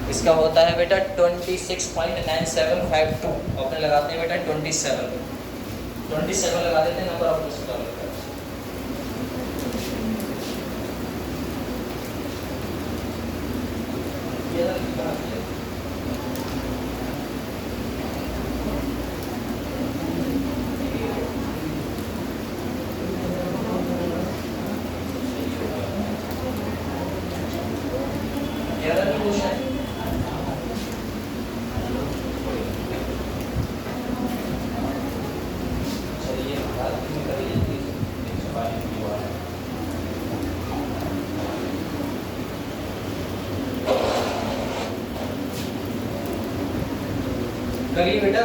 इसका होता है बेटा 26.9752, अपने लगाते हैं बेटा 27 लगा देते हैं, नंबर ऑफ मोल्स निकाल लेते हैं। ये लिखा है करिए बेटा।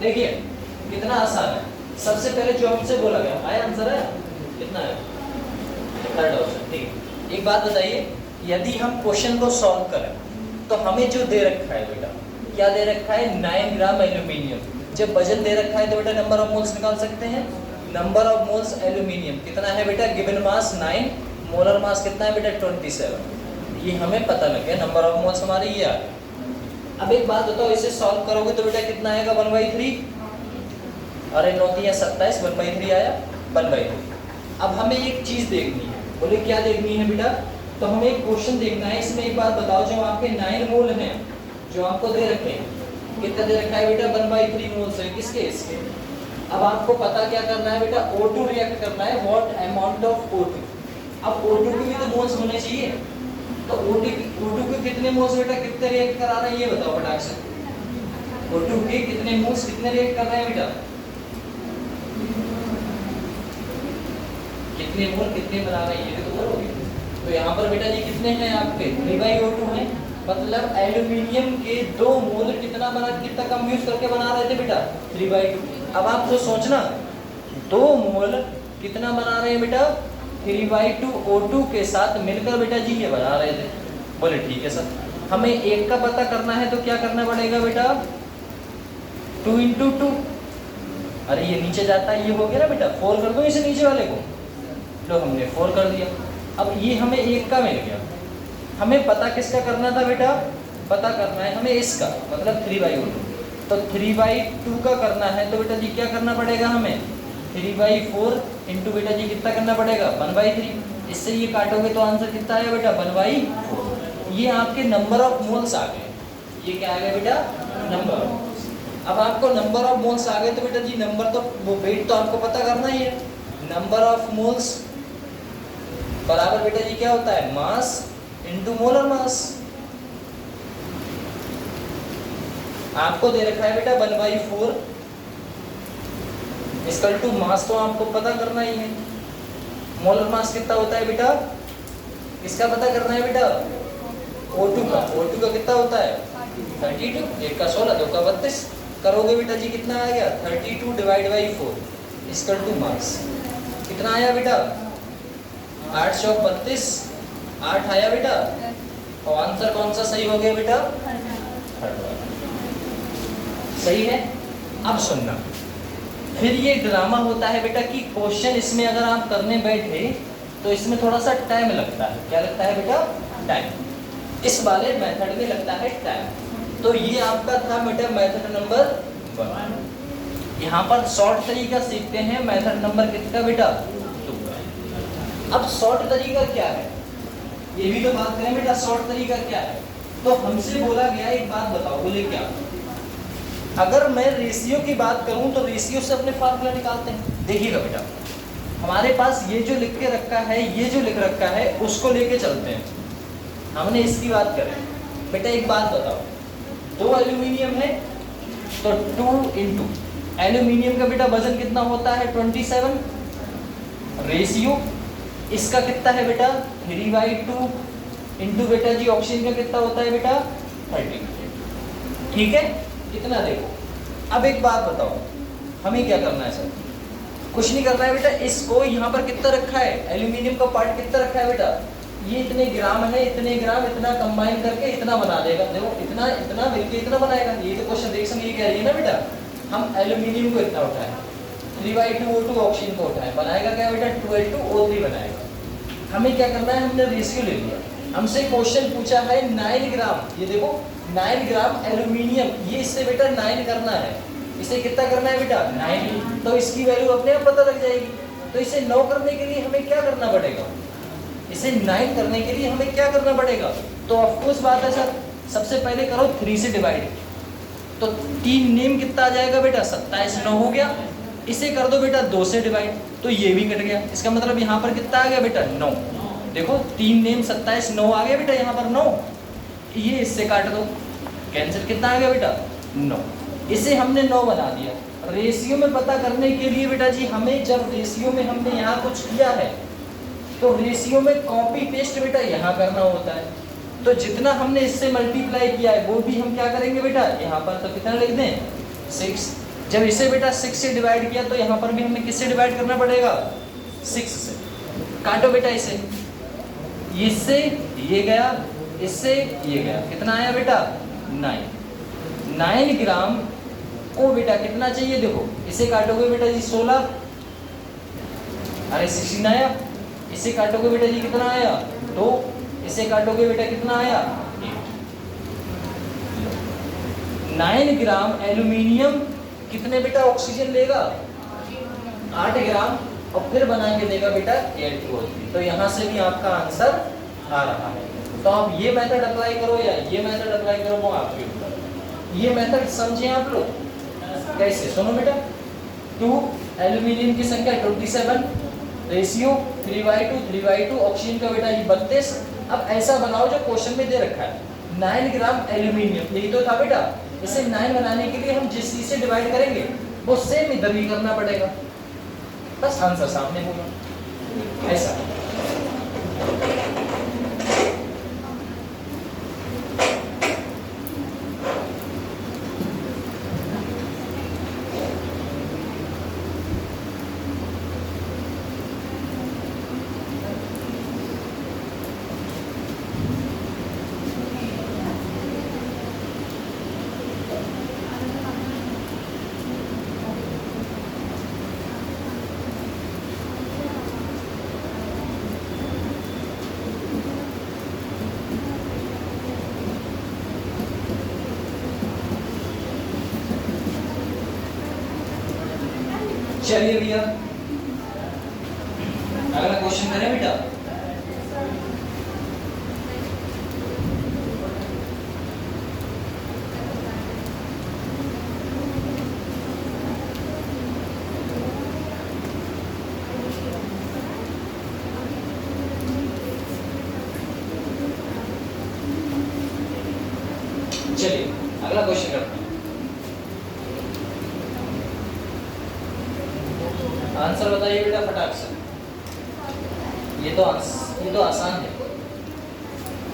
देखिए कितना आसान है। सबसे पहले जो हमसे बोला गया आया आंसर है कितना है, थर्ड ऑप्शन। ठीक है, एक बात बताइए, यदि हम क्वेश्चन को सॉल्व करें तो हमें जो दे रखा है बेटा, क्या दे रखा है 9 ग्राम एल्यूमिनियम। जब वजन दे रखा है तो बेटा नंबर ऑफ मोल्स निकाल सकते हैं। नंबर ऑफ मोल्स एल्यूमिनियम कितना है बेटा, गिवन मास 9, मोलर मास कितना है बेटा 27। ये हमें पता लग गया, नंबर ऑफ मोल्स हमारे ये आ गए। अब एक बात बताओ, इसे सॉल्व करोगे तो बेटा कितना आएगा 1/3। अरे 9 या 27, 1/3 आया 1/3। अब हमें एक चीज देखनी है, बोले क्या देखनी है बेटा, तो हमें एक क्वेश्चन देखना है। इसमें एक बात बताओ, जो आपके 9 मोल हैं जो आपको दे रखे हैं, कितना दे रखा है बेटा 1/3 मोल्स है, किसके इसके। अब आपको पता क्या करना है बेटा, O2 रिएक्ट करना है, व्हाट अमाउंट ऑफ O2। अब O2 के भी तो मोल्स होने चाहिए, तो O2 के कितने मोल्स बेटा कितने रिएक्ट करा रहे हैं ये बताओ फटाक से। O2 के कितने मोल्स कितने रिएक्ट कर रहे हैं बेटा, कितने मोल कितने बना रहे हैं ये तो बोलोगे। तो यहाँ पर बेटा जी कितने हैं आपके 3/O2 हैं, मतलब एल्यूमिनियम के 2 मोल कितना कम यूज करके बना रहे थे बेटा 3/2। अब आप जो सोचना 2 मोल कितना बना रहे हैं बेटा 3/2 O2 के साथ मिलकर बेटा जी ये बना रहे थे। बोले ठीक है सर, हमें एक का पता करना है तो क्या करना पड़ेगा बेटा 2 × 2। अरे ये नीचे जाता है, ये हो गया ना बेटा, 4 कर दो इसे नीचे वाले को, लो हमने 4 कर दिया। अब ये हमें एक का मिल गया, हमें पता किसका करना था बेटा, पता करना है हमें इसका, मतलब 3/O2। तो 3/2 का करना है तो बेटा जी क्या करना पड़ेगा हमें 3/4 इंटू बेटा जी कितना करना पड़ेगा 1/3। इससे ये काटोगे तो आंसर कितना आया बेटा 1/4। ये आपके नंबर ऑफ मोल्स आ गए। ये क्या आ गया बेटा नंबर ऑफ मोल्स। अब आपको नंबर ऑफ मोल्स आ गए तो बेटा जी नंबर तो वो वेट तो आपको पता करना ही है। नंबर ऑफ मोल्स बराबर बेटा जी क्या होता है मास इंटू मोलर मास। आपको दे रखा है बेटा 1/4 इक्वल टू मास तो आपको पता करना ही है। मोलर मास कितना होता है बेटा इसका पता करना है बेटा O2 का। O2 का कितना होता है 32। 1 का 16 2 का 32 करोगे बेटा जी कितना आ गया 32 divide by 4 equal to mass कितना आया बेटा 8 चौक 32 8 आया बेटा। और आंसर कौन सा सही हो गया बेटा थर्ड वाला सही है। अब सुनना फिर ये ड्रामा होता है बेटा कि क्वेश्चन इसमें अगर आप करने बैठे तो इसमें थोड़ा सा टाइम लगता है। क्या लगता है बेटा टाइम। इस वाले मेथड में लगता है टाइम। तो ये आपका था बेटा मेथड नंबर 1। यहाँ पर शॉर्ट तरीका सीखते हैं मेथड नंबर कितना बेटा 2। अब शॉर्ट तरीका क्या है ये भी तो बात करें बेटा। शॉर्ट तरीका क्या है तो हमसे बोला गया एक बात बताओ बोले क्या। अगर मैं रेशियो की बात करूं तो रेशियो से अपने फार्मूला निकालते हैं। देखिएगा बेटा हमारे पास ये जो लिख के रखा है ये जो लिख रखा है उसको लेके चलते हैं। हमने इसकी बात करें बेटा एक बात बताओ 2 एल्यूमिनियम है तो 2 इंटू एल्यूमिनियम का बेटा वजन कितना होता है 27। रेशियो इसका कितना है बेटा 3/2 इंटू बेटा जी ऑक्सीजन का कितना होता है बेटा 30। ठीक है कितना देखो। अब एक बात बताओ हमें क्या करना है सर कुछ नहीं करना है बेटा। इसको यहाँ पर कितना रखा है एल्यूमिनियम का पार्ट कितना रखा है बेटा ये इतने ग्राम है इतने ग्राम इतना कंबाइन करके इतना बना देगा। देखो इतना इतना मिलके इतना बनाएगा। ये तो क्वेश्चन रिएक्शन ये कह रही है ना बेटा। हम एल्यूमिनियम को इतना उठाएं 3/2 O2 ऑक्सीजन को उठाएं बनाएगा क्या बेटा 2L2O3 बनाएगा। हमें क्या करना है हमने रेशियो ले लिया। हमसे क्वेश्चन पूछा है 9 ग्राम। ये देखो 9 ग्राम एल्यूमिनियम ये इससे बेटा 9 करना है। इसे कितना करना है बेटा 9 तो इसकी वैल्यू अपने आप पता लग जाएगी। तो इसे 9 करने के लिए हमें क्या करना पड़ेगा इसे 9 करने के लिए हमें क्या करना पड़ेगा। तो ऑफकोर्स बात है सर सबसे पहले करो 3 से डिवाइड तो 3 नेम कितना आ जाएगा बेटा 27 9 हो गया। इसे कर दो बेटा 2 से डिवाइड तो ये भी कट गया। इसका मतलब यहाँ पर कितना आ गया बेटा 9। देखो 3 नेम 27 9 आ गया बेटा यहाँ पर 9। ये इससे काट दो कैंसिल कितना आ गया बेटा 9। इसे हमने 9 बना दिया। रेशियो में पता करने के लिए बेटा जी हमें जब रेशियो में हमने यहाँ कुछ किया है तो रेशियो में कॉपी पेस्ट बेटा यहाँ करना होता है। तो जितना हमने इससे मल्टीप्लाई किया है वो भी हम क्या करेंगे बेटा यहाँ पर तो कितना लिख दें 6। जब इसे बेटा 6 से डिवाइड किया तो यहाँ पर भी हमें किससे डिवाइड करना पड़ेगा 6 से। काटो बेटा इसे इससे ये गया इससे ये गया कितना आया बेटा 9 ग्राम को बेटा कितना चाहिए देखो इसे काटोगे बेटा जी 16 अरे 16 आया। इसे काटोगे बेटा जी कितना आया 2। इसे काटोगे बेटा कितना आया 8। 9 ग्राम एल्यूमिनियम कितने बेटा ऑक्सीजन लेगा 8 ग्राम और फिर बना के देगा बेटा Al2O3। तो यहाँ से भी आपका आंसर आ रहा है। तो आप ये मेथड अप्लाई करो या ये मेथड अप्लाई करो वो आपके ऊपर। ये मेथड समझे आप लोग कैसे सुनो बेटा 2 एल्यूमिनियम की संख्या 27 रेशियो 3/2 ऑक्सीजन का बेटा ये 32। अब ऐसा बनाओ जो क्वेश्चन में दे रखा है 9 ग्राम एल्यूमिनियम यही तो था बेटा। इसे 9 बनाने के लिए हम जिस चीज से डिवाइड करेंगे वो सेम इधर भी करना पड़ेगा बस आंसर सामने होगा ऐसा। चलिए भैया क्वेश्चन करें बेटा? चलिए अगला क्वेश्चन करते हैं। आंसर बताइए बेटा फटाक से। ये तो आसान है,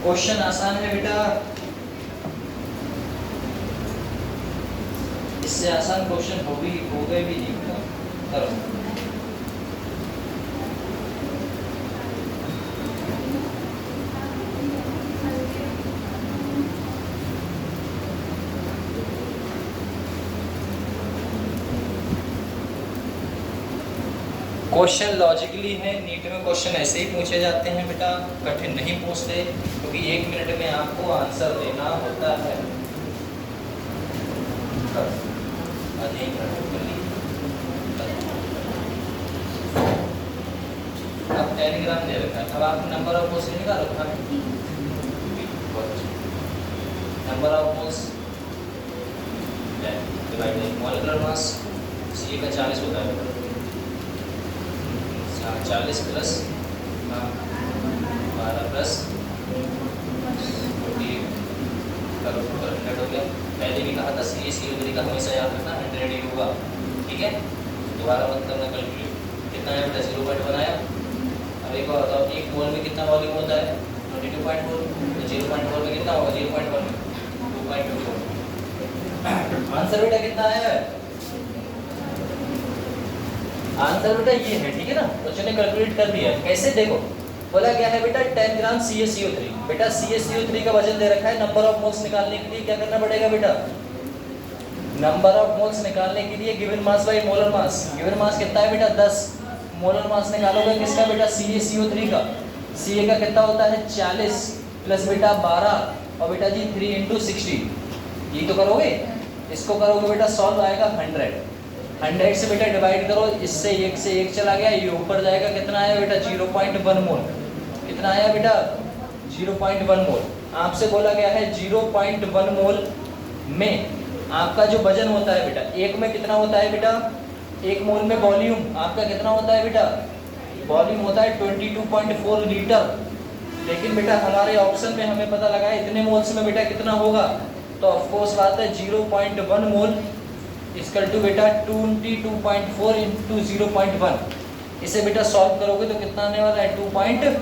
क्वेश्चन आसान है बेटा, इससे आसान क्वेश्चन हो गए भी नहीं बेटा। करो। क्वेश्चन लॉजिकली है, नीट में क्वेश्चन ऐसे ही पूछे जाते हैं बेटा, कठिन नहीं पूछते, क्योंकि 1 मिनट में आपको आंसर देना होता है। अब 10 ग्राम दे रखा है, अब आप नंबर ऑफ मोल्स निकालो। Number of moles divided molecular mass, C का 40 होता है बेटा, 40 प्लस 12 प्लस 40 100 हो गया। पहले भी कहा था CaCO3 का हमेशा याद रखना 100 ही होगा, ठीक है। दोबारा मत करना कैलकुलेट, कितना है बेटा 0.1 आया। अब एक और बताओ, एक मोल में कितना वॉल्यूम होता है 22.4, तो 0.4 में कितना होगा 0.1 में 2.24। आंसर बेटा कितना है? आंसर बेटा ये है, ठीक है ना। तो चलिए कैलकुलेट कर दिया, कैसे देखो, बोला क्या है बेटा 10 ग्राम CaCO3। बेटा CaCO3 का वजन दे रखा है, नंबर ऑफ मोल्स निकालने के लिए क्या करना पड़ेगा बेटा? नंबर ऑफ मोल्स निकालने के लिए given mass by molar mass. Given mass कितना है बेटा 10, मोलर मास निकालोगे किसका बेटा CaCO3 का। Ca का कितना होता है 40 प्लस बेटा 12 और बेटा जी 3 × 60, ये तो करोगे। इसको करोगे बेटा सॉल्व आएगा 100 से बेटा डिवाइड करो, इससे 1 से 1 चला गया, ये ऊपर जाएगा, कितना आया बेटा 0.1 मोल। कितना आया बेटा 0.1 मोल। आपसे बोला गया है 0.1 मोल में आपका जो वजन होता है बेटा, एक में कितना होता है बेटा, 1 मोल में वॉल्यूम आपका कितना होता है बेटा, वॉल्यूम होता है 22.4 लीटर। लेकिन बेटा हमारे ऑप्शन में हमें पता लगा है इतने मोल्स में बेटा कितना होगा, तो ऑफकोर्स बात है 0.1 मोल इक्वल टू बेटा 22.4 × 0.1। इसे बेटा सॉल्व करोगे तो कितना आने वाला है 2.24 लीटर।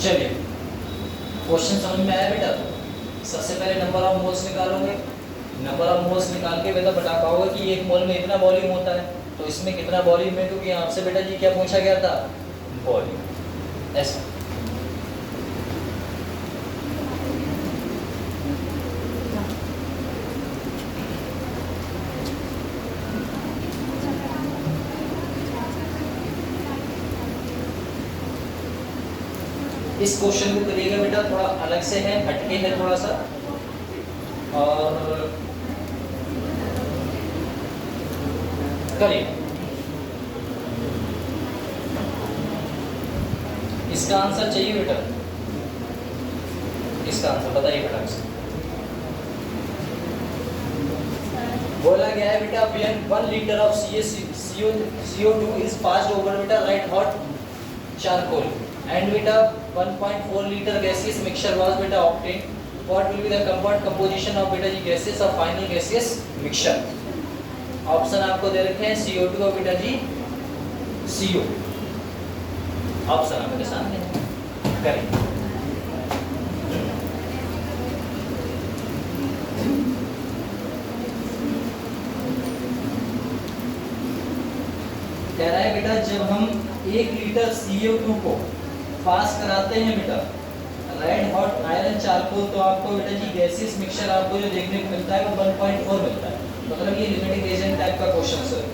चलिए क्वेश्चन समझ में आया बेटा। सबसे पहले नंबर ऑफ मोल्स निकालोगे, नंबर ऑफ मोल्स निकाल के बेटा बता पाओगे कि 1 मोल में इतना वॉल्यूम होता है, तो इसमें कितना वॉल्यूम है, क्योंकि आपसे बेटा जी क्या पूछा गया था, वॉल्यूम। ऐसा इस क्वेश्चन को करिएगा बेटा, थोड़ा अलग से है, हटके है थोड़ा सा, और करिए। इसका आंसर चाहिए बेटा, इसका आंसर बताइए बेटा। बोला गया है बेटा when 1 liter of CO2 is passed over बेटा right hot charcoal and बेटा 1.4 liter gaseous mixture was बेटा obtained, what will be the composition of बेटा जी gases of final gaseous mixture। Option आपको दे रखे हैं CO2 और बेटा जी CO। ऑप्शन आपके सामने है, करें। कह रहा है बेटा जब हम 1 लीटर CO2 को पास कराते हैं बेटा, रेड हॉट आयरन चारकोल तो आपको बेटा जी गैसियस मिक्सचर आपको जो देखने को मिलता है वो 1.4 मिलता है, मतलब ये लिमिटिंग एजेंट टाइप का क्वेश्चन सर।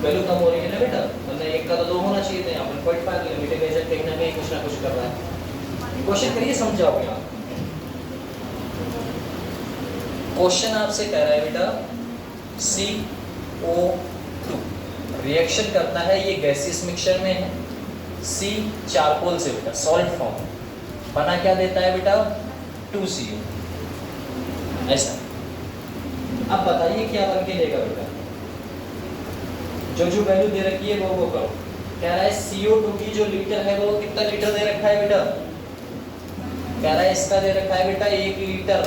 वैल्यू कम हो रही है ना बेटा, मतलब एक का तो 2 होना चाहिए था, यहाँ 1.5 लिमिटिंग एजेंट कहीं ना कहीं कुछ ना कुछ कर रहा है। क्वेश्चन करिए, समझाओगे आप। क्वेश्चन आपसे कह रहा है बेटा CO2 रिएक्शन करता है, ये गैसियस मिक्सचर में है, C चारकोल से बेटा सॉलिड फॉर्म बना, क्या देता है बेटा 2CO ऐसा। अब बताइए क्या बन के देगा बेटा, जो वैल्यू दे रखी है वो करो। कह रहा है CO2 की जो लीटर है वो कितना लीटर दे रखा है बेटा, कह रहा है इसका दे रखा है बेटा 1 लीटर,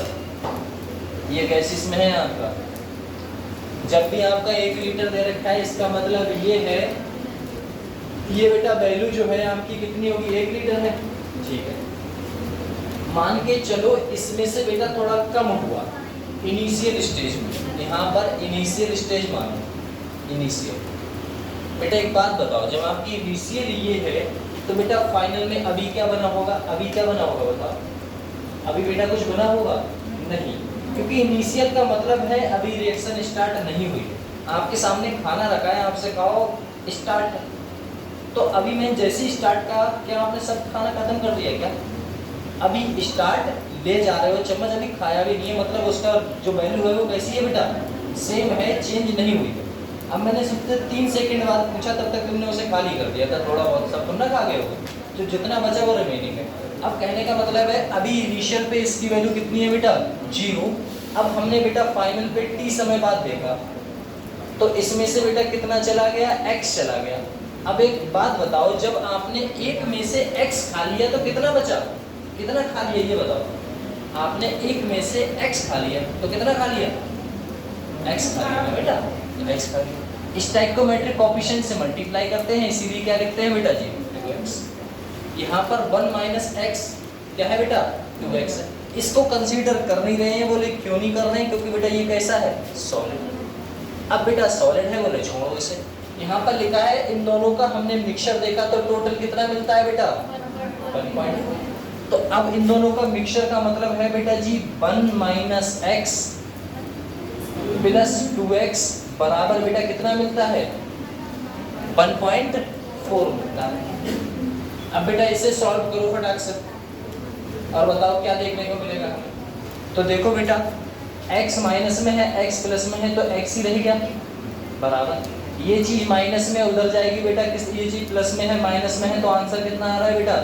ये गैसियस में है आपका। जब भी आपका 1 लीटर दे रखा है इसका मतलब ये है, ये बेटा वैल्यू जो है आपकी कितनी होगी, 1 लीटर है, ठीक है। मान के चलो इसमें से बेटा थोड़ा कम हुआ इनिशियल स्टेज में, यहाँ पर इनिशियल स्टेज मानो, इनिशियल। बेटा एक बात बताओ, जब आपकी इनिशियल ये है तो बेटा फाइनल में अभी क्या बना होगा, अभी क्या बना होगा बताओ, अभी बेटा कुछ बना होगा नहीं, क्योंकि इनिशियल का मतलब है अभी रिएक्शन स्टार्ट नहीं हुई है। आपके सामने खाना रखा है, आपसे कहो स्टार्ट, तो अभी मैं जैसे ही स्टार्ट का, क्या आपने सब खाना खत्म कर दिया क्या, अभी स्टार्ट ले जा रहे हो, चम्मच अभी खाया भी नहीं है, मतलब उसका जो वैल्यू है वो कैसी है बेटा, सेम है, चेंज नहीं हुई है। अब मैंने सबसे 3 सेकंड बाद पूछा, तब तक तुमने उसे खाली कर दिया था, थोड़ा बहुत सब तुम ना खा गए हो, तो जितना बचा वो रिमेनिंग है। अब कहने का मतलब है अभी इनिशियल पे इसकी वैल्यू कितनी है बेटा 0। अब हमने बेटा फाइनल पे t समय बाद देखा, तो इसमें से बेटा कितना चला गया, x चला गया। अब एक बात बताओ, जब आपने एक में से x खा लिया तो कितना बचा, कितना खा लिया ये बताओ, आपने एक में से x खा लिया तो कितना खा लिया, x खा लिया बेटा, x खा लिया। स्टोइकोमेट्रिक कोएफिशिएंट से मल्टीप्लाई करते हैं, इसीलिए क्या लिखते हैं बेटा जी 2x। यहाँ पर 1 माइनस x क्या है बेटा 2x है। इसको कंसीडर कर नहीं रहे हैं, बोले क्यों नहीं कर रहे हैं, क्योंकि बेटा ये कैसा है सॉलिड। अब बेटा सॉलिड है, बोले छोड़ो इसे। यहाँ पर लिखा है इन दोनों का हमने मिक्सचर देखा तो टोटल कितना मिलता है बेटा 1.4। तो अब इन दोनों का मिक्सचर का मतलब है बेटा जी 1 माइनस x प्लस 2x बराबर बेटा कितना मिलता है 1.4 मिलता है। अब बेटा इसे सॉल्व करो फटाक से और बताओ क्या देखने को मिलेगा हमें। तो देखो बेटा x माइनस में है, x प्लस में है, तो x ही रह गया बराबर, ये चीज माइनस में उधर जाएगी बेटा, किस ये चीज प्लस में है माइनस में है, तो आंसर कितना आ रहा है बेटा,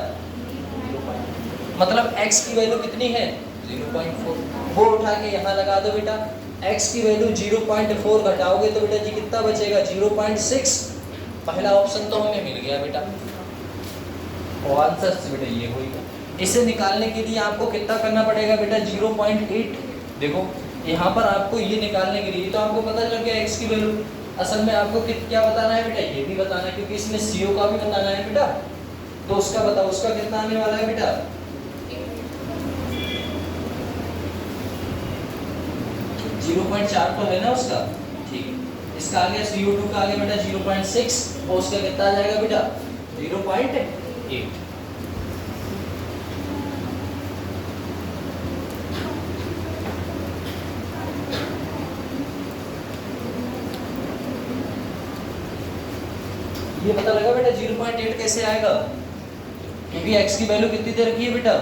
मतलब x की वैल्यू कितनी है 0.4। वो उठा के यहाँ लगा दो बेटा, x की वैल्यू 0.4 घटाओगे तो बेटा जी कितना बचेगा 0.6। पहला ऑप्शन तो हमें मिल गया बेटा, और आंसर बेटा ये होगा। इसे निकालने के लिए आपको कितना करना पड़ेगा बेटा 0.8। देखो यहाँ पर आपको ये निकालने के लिए तो आपको पता लग गया x की वैल्यू, असल में आपको क्या बताना है बेटा, ये भी बताना है, क्योंकि इसमें CO का भी बताना है बेटा। तो उसका बताओ, उसका कितना आने वाला है बेटा 0.4 तो है ना उसका, ठीक है। इसका आ गया CO2 का आ गया बेटा 0.6, और उसका कितना आ जाएगा बेटा 0.8। ये पता लगा बेटा 0.8 कैसे आएगा, क्योंकि x की वैल्यू कितनी दे रखी है बेटा,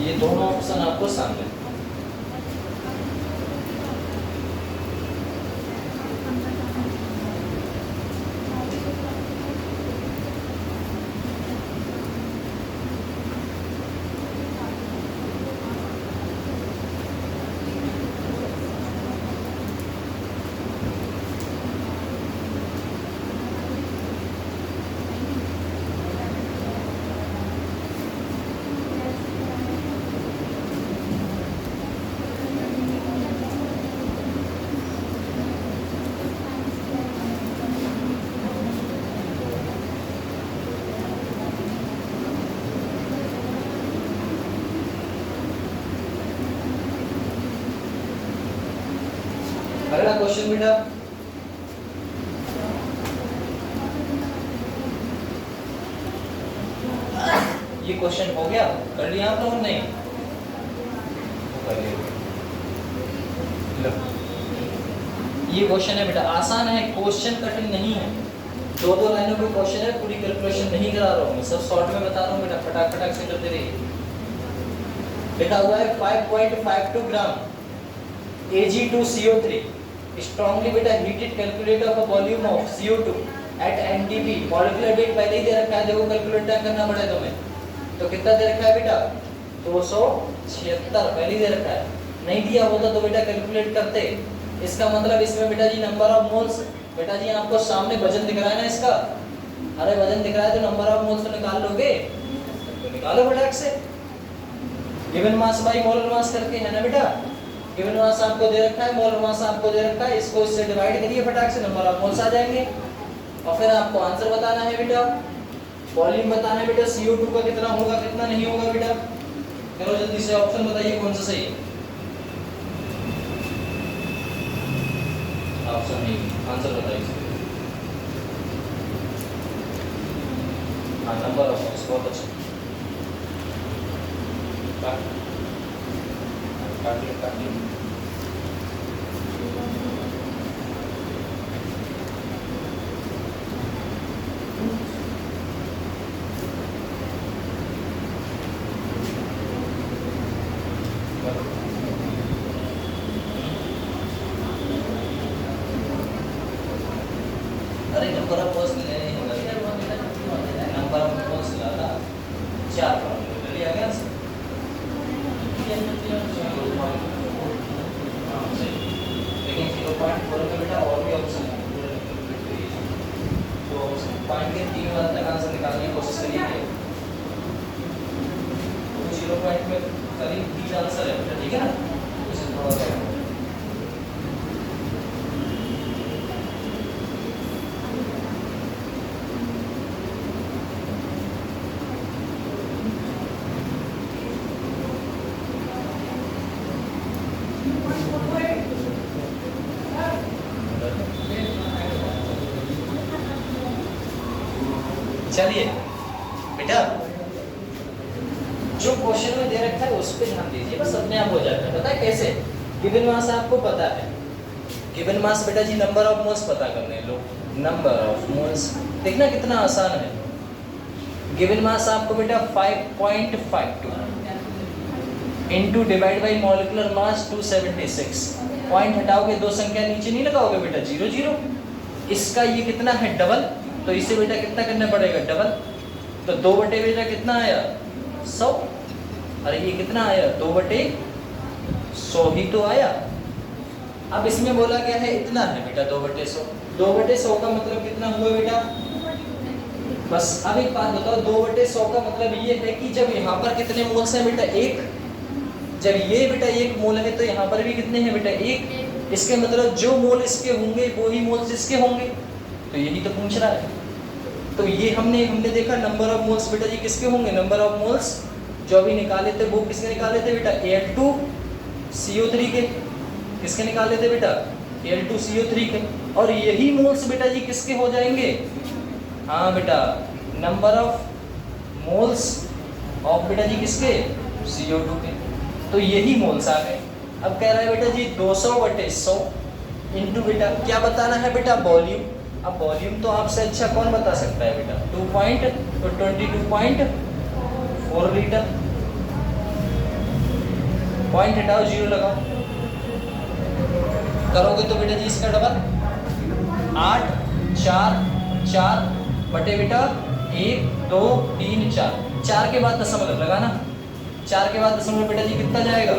ये दोनों ऑप्शन आपको सामने। अगला क्वेश्चन बेटा, ये क्वेश्चन हो गया, कर लिया आप लोगों ने? कर लिया। लो, ये क्वेश्चन है बेटा, आसान है, क्वेश्चन कठिन नहीं है। दो दो लाइनों के क्वेश्चन है, पूरी कैलकुलेशन नहीं करा रहा हूँ मैं, सब शॉर्ट में बता रहा हूँ बेटा, फटाक फटाक से करते रहिए। लिखा हुआ है 5.52 ग्राम Ag2CO3 strongly बेटा heated calculate of a volume of CO2 at NDP molecular weight पहले ही दे रखा है, देखो कैलकुलेट करना पड़ेगा तुम्हें, तो कितना दे रखा है बेटा 276 पहले ही दे रखा है, नहीं दिया होता तो बेटा कैलकुलेट करते। इसका मतलब इसमें बेटा जी नंबर ऑफ मोल्स, बेटा जी आपको सामने वजन दिख रहा है ना इसका, अरे वजन दिख रहा है तो नंबर ऑफ मोल्स तो निकाल लोगे, तो निकालो फटाक से। Given mass by molar mass करके है ना बेटा, गिवन मास आपको दे रखा है, मोलर मास आपको दे रखा है, इसको इससे डिवाइड करिए फटाक से, नंबर ऑफ मोल्स आ जाएंगे। और फिर आपको आंसर बताना है बेटा, वॉल्यूम बताना है बेटा, CO2 का कितना होगा कितना नहीं होगा बेटा। चलो जल्दी से ऑप्शन बताइए कौन सा सही है। ऑप्शन नहीं, आंसर बताइए। हाँ, नंबर ऑफ मोल्स, बहुत अच्छा। काटिए अरे नंबर ऑफ मोल्स ले नहीं होगा, नंबर ऑफ मोल्स लाना 4 ले लिया गया आंसर। लेकिन 0.4 का बेटा और भी ऑप्शन है, तो पॉइंट के 3 बार तक आंसर निकालने की कोशिश करिए। 0 पॉइंट में करीब 3 आंसर है बेटा, ठीक है ना, इसे थोड़ा सा चलिए बेटा, जो क्वेश्चन में दे रखा है उस पे ध्यान दीजिए, बस अपने आप हो जाता है। पता है कैसे? गिवन मास आपको पता है, गिवन मास बेटा जी नंबर ऑफ मोल्स पता करने लो, नंबर ऑफ मोल्स, देखना कितना आसान है। गिवन मास आपको बेटा 5.52 into divide by molecular mass 276, point हटाओगे, दो संख्या नीचे नहीं लगाओगे बेटा, 0 0, इसका ये कितना है डबल, तो इसे बेटा कितना करना पड़ेगा डबल, तो 2 बटे बेटा कितना आया 100, अरे ये कितना आया 2/100 ही तो आया। अब इसमें बोला गया है इतना है बेटा 2/100, 2/100 का मतलब कितना हुआ बेटा, बस अब एक बात बताओ, 2/100 का मतलब ये है कि जब यहाँ पर कितने मोल्स हैं बेटा 1, जब ये बेटा 1 मोल है तो यहाँ पर भी कितने हैं बेटा 1, इसके मतलब जो मोल इसके होंगे वो ही मोल्स इसके होंगे, तो यही तो पूछ रहा है। तो ये हमने देखा नंबर ऑफ मोल्स बेटा जी किसके होंगे, नंबर ऑफ मोल्स जो अभी निकाले थे वो किसके निकाले थे बेटा Al2CO3 के, किसके निकाले थे बेटा Al2CO3 के, और यही मोल्स बेटा जी किसके हो जाएंगे, हाँ बेटा नंबर ऑफ मोल्स ऑफ बेटा जी किसके CO2 के, तो यही मोल्स आ गए। अब कह रहा है बेटा जी 200/100 इंटू बेटा क्या बताना है बेटा वॉल्यूम, अब वॉल्यूम तो आपसे अच्छा कौन बता सकता है बेटा, 22.4 लीटर, पॉइंट हटाओ 0 लगाओ, करोगे तो बेटा जी इसका डबल 8 4 4 बटे बेटा 1 2 3 4, 4 के बाद दशमलव लगाना, 4 के बाद दशमलव बेटा जी कितना जाएगा,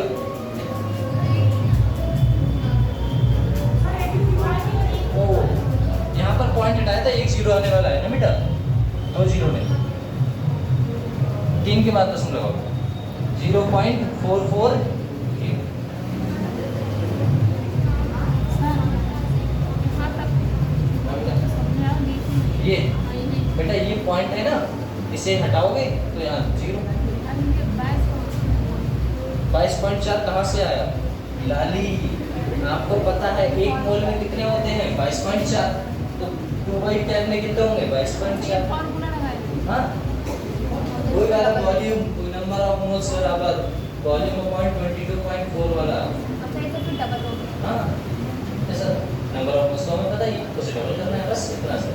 यहाँ पर पॉइंट हटाया था 1 0 आने वाला है ना बेटा, 2 0 नहीं, 3 के बाद दशमलव लगाओ 0.44, ये बेटा ये पॉइंट है ना, इसे हटाओगे तो यहाँ 0, 22.4 कहाँ से आया लाली, आपको पता है 1 मोल में कितने होते हैं 22.4, तो 2/10 में कितने होंगे 22.4, हाँ वही वाला वॉल्यूम मोल सर आपका वॉल्यूम अपॉइंट 22.4 वाला। अच्छा ये तो फिर डबल हो गया। हाँ ऐसा नंबर ऑफ मोल्स तो हमें पता ही है, उसे डबल करना है बस इतना सा।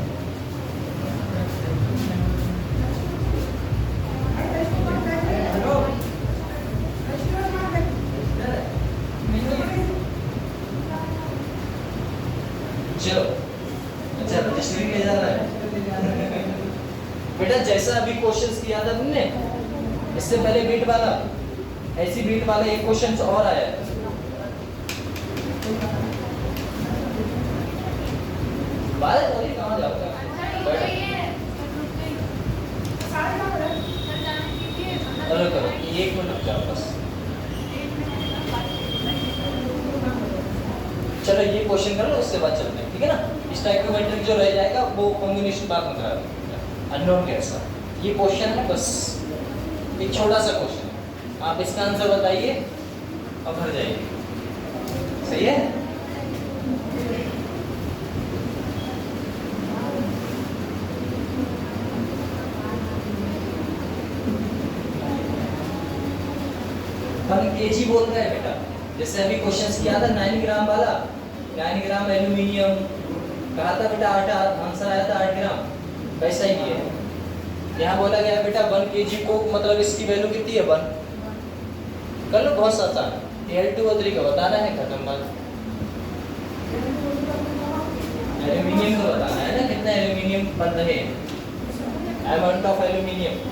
चलो अच्छा रजिस्ट्री ले जा रहा है बेटा। जैसा अभी क्वेश्चंस किया था तुमने इससे पहले बीट वाला, ऐसी बीट वाला एक क्वेश्चन और आया है। बारह तारीख कहाँ जाओगे? चलो करो ये 1 मिनट रुक जाओ बस। चलो ये क्वेश्चन कर लो उसके बाद चलते हैं, ठीक है ना। स्टोइकोमेट्रिक जो रह जाएगा वो कॉम्बिनेशन बाद में करा देंगे। अननोन गैस का ये क्वेश्चन है बस, एक छोटा सा क्वेश्चन है, आप इसका आंसर बताइए और भर जाइए। सही है? केजी बोल रहा है बेटा। जैसे अभी क्वेश्चंस किया था 9 ग्राम वाला, 9 ग्राम एल्यूमिनियम कहा था बेटा, 8 आंसर आया था 8 ग्राम। वैसा ही है यहाँ बोला गया बेटा 1 kg कोक मतलब इसकी वैल्यू कितनी है 1। कर लो बहुत आसान, Al2O3 का बताना है, खत्म बात। एल्यूमिनियम का बताना है ना, कितना एल्यूमिनियम बन रहे हैं, अमाउंट ऑफ एल्यूमिनियम।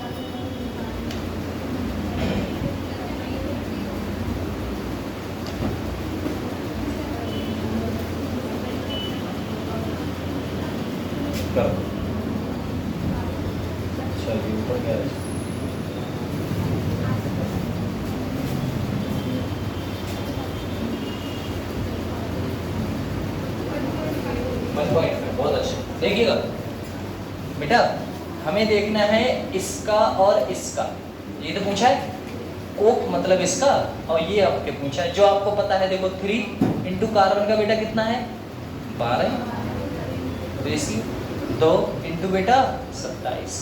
चलिए ऊपर क्या है? बहुत अच्छा देखिएगा बेटा, हमें देखना है इसका और इसका। ये तो पूछा है कोक मतलब इसका, और ये आपके पूछा है जो आपको पता है। देखो 3 इंटू कार्बन का बेटा कितना है 12 रेशियो 2 इंटू बेटा 27।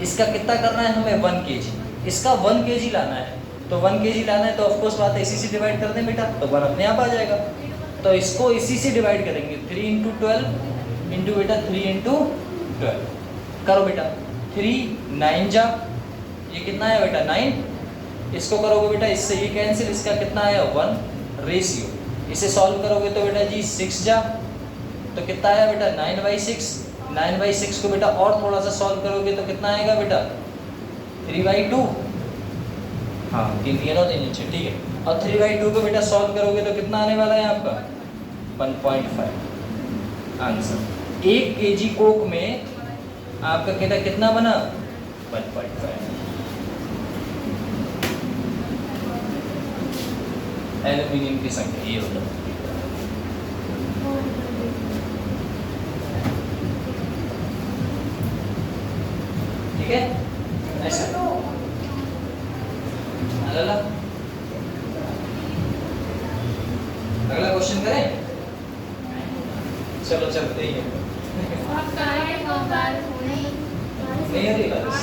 इसका कितना करना है हमें 1 kg, इसका 1 kg लाना है। तो 1 kg लाना है तो ऑफकोर्स बात है इसी से डिवाइड कर दें बेटा, तो 1 अपने आप आ जाएगा। तो इसको इसी से डिवाइड करेंगे 3 इंटू 12 इंटू बेटा 3 इंटू 12 करो बेटा। 3 9 जा, ये कितना है बेटा 9। इसको करोगे बेटा इससे ये कैंसिल, इसका कितना आया 1 रेशियो। इसे सॉल्व करोगे तो बेटा जी 6 जा, तो कितना आया बेटा 9/6। 9/6 को बेटा और थोड़ा सा सॉल्व करोगे तो कितना आएगा बेटा 3/2। हाँ गिन दिया ना नीचे, ठीक है। और 3/2 को बेटा सॉल्व करोगे तो कितना आने वाला है आपका 1.5 आंसर। 1 kg कोक में आपका कहता कितना बना 1.5 एल्यूमिनियम की संख्या। ये होता है ठीक है ऐसा। अगला क्वेश्चन करें, चलो चलते ही है। नहीं हो रही बारिश।